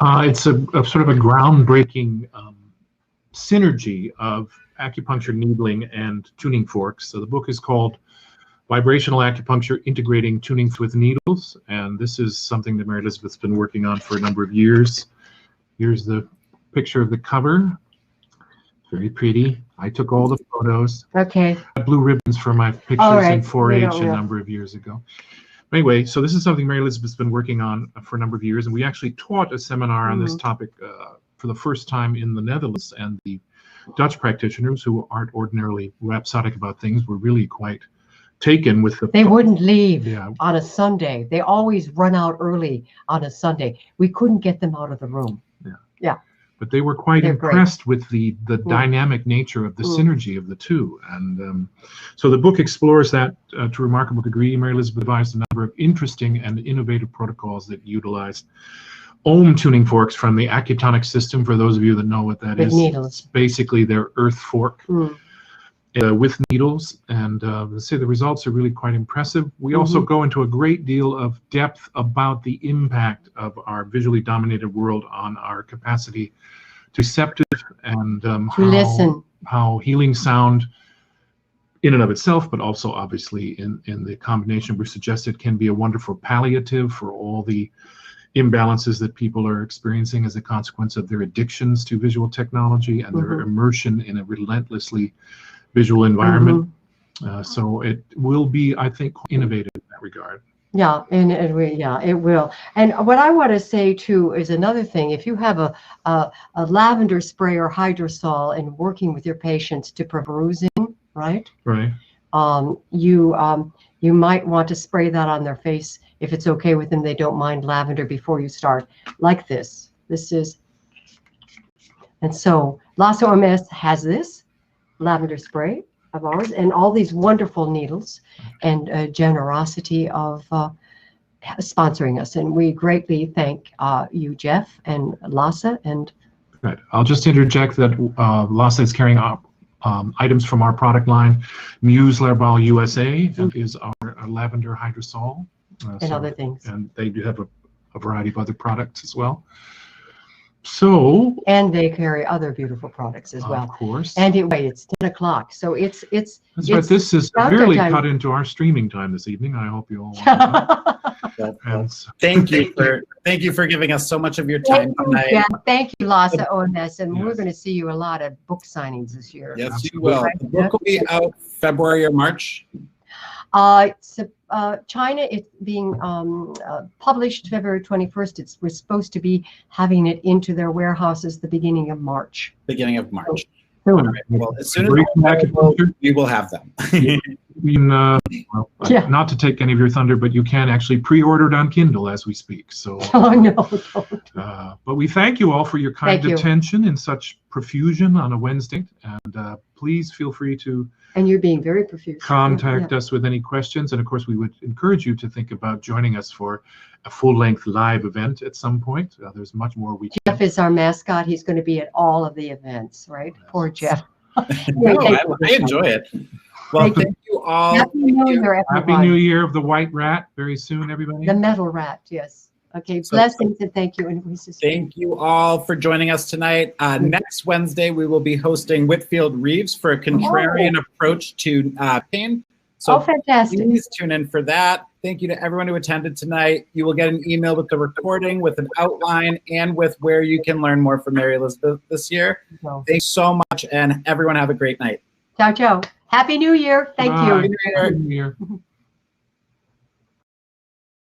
It's a sort of a groundbreaking synergy of acupuncture needling and tuning forks. So the book is called Vibrational Acupuncture Integrating Tuning with Needles, and this is something that Mary Elizabeth's been working on for a number of years. Here's the picture of the cover. Very pretty. I took all the photos. Okay. I blue ribbons for my pictures in 4-H a number of years ago. Anyway, so this is something Mary Elizabeth's been working on for a number of years, and we actually taught a seminar on this topic for the first time in the Netherlands, and the Dutch practitioners, who aren't ordinarily rhapsodic about things, were really quite taken with the... They wouldn't leave on a Sunday. They always run out early on a Sunday. We couldn't get them out of the room. Yeah. But they were quite impressed with the dynamic nature of the synergy of the two. And so the book explores that to a remarkable degree. Mary Elizabeth devised a number of interesting and innovative protocols that utilize ohm tuning forks from the Accutonic system. For those of you that know what that is, it's basically their earth fork with needles. And let's say the results are really quite impressive. We also go into a great deal of depth about the impact of our visually dominated world on our capacity to receptive and how healing sound in and of itself, but also obviously in the combination we suggested, can be a wonderful palliative for all the imbalances that people are experiencing as a consequence of their addictions to visual technology and their immersion in a relentlessly visual environment. So it will be, I think, innovative in that regard. Yeah, and it will. And what I want to say too is another thing. If you have a lavender spray or hydrosol and working with your patients to prevent bruising, right? Right. You might want to spray that on their face if it's okay with them. They don't mind lavender before you start, like this. This is, and so L.A.C. OMS has this lavender spray of ours, and all these wonderful needles and generosity of sponsoring us, and we greatly thank you, Jeff, and L.A.C. And right. I'll just interject that L.A.C. is carrying items from our product line. Muse L'Herbal USA is our lavender hydrosol and other things, and they do have a variety of other products as well. So, and they carry other beautiful products as well. Of course. And it's 10 o'clock, so it's that's right. This is barely cut into our streaming time this evening. I hope you all want so, thank you for giving us so much of your time tonight. Yeah, thank you, L.A.C. OMS, and we're going to see you a lot at book signings this year. Yes, absolutely. You will. The book will be out February or March. China, it's being published February 21st. We're supposed to be having it into their warehouses the beginning of March. Beginning of March. So, all right. Well, as soon as we will have them. Not to take any of your thunder, but you can actually pre-order it on Kindle as we speak. So, oh no, don't. But we thank you all for your kind attention in such profusion on a Wednesday, and please feel free to. And you're being very profuse. Contact us with any questions, and of course, we would encourage you to think about joining us for a full-length live event at some point. There's much more we. Jeff is our mascot. He's going to be at all of the events, right? Yes. Poor Jeff. No, I enjoy it. Well, thank you all. Happy New Year, everyone. Happy New Year of the White Rat very soon, everybody. The metal rat, yes. Okay, blessings and thank you. And thank you all for joining us tonight. Next Wednesday, we will be hosting Whitfield Reeves for a contrarian approach to pain. So fantastic. Please tune in for that. Thank you to everyone who attended tonight. You will get an email with the recording, with an outline, and with where you can learn more from Mary Elizabeth this year. Thanks so much, and everyone have a great night. Ciao, ciao. Happy New Year. Thank you. Happy New Year.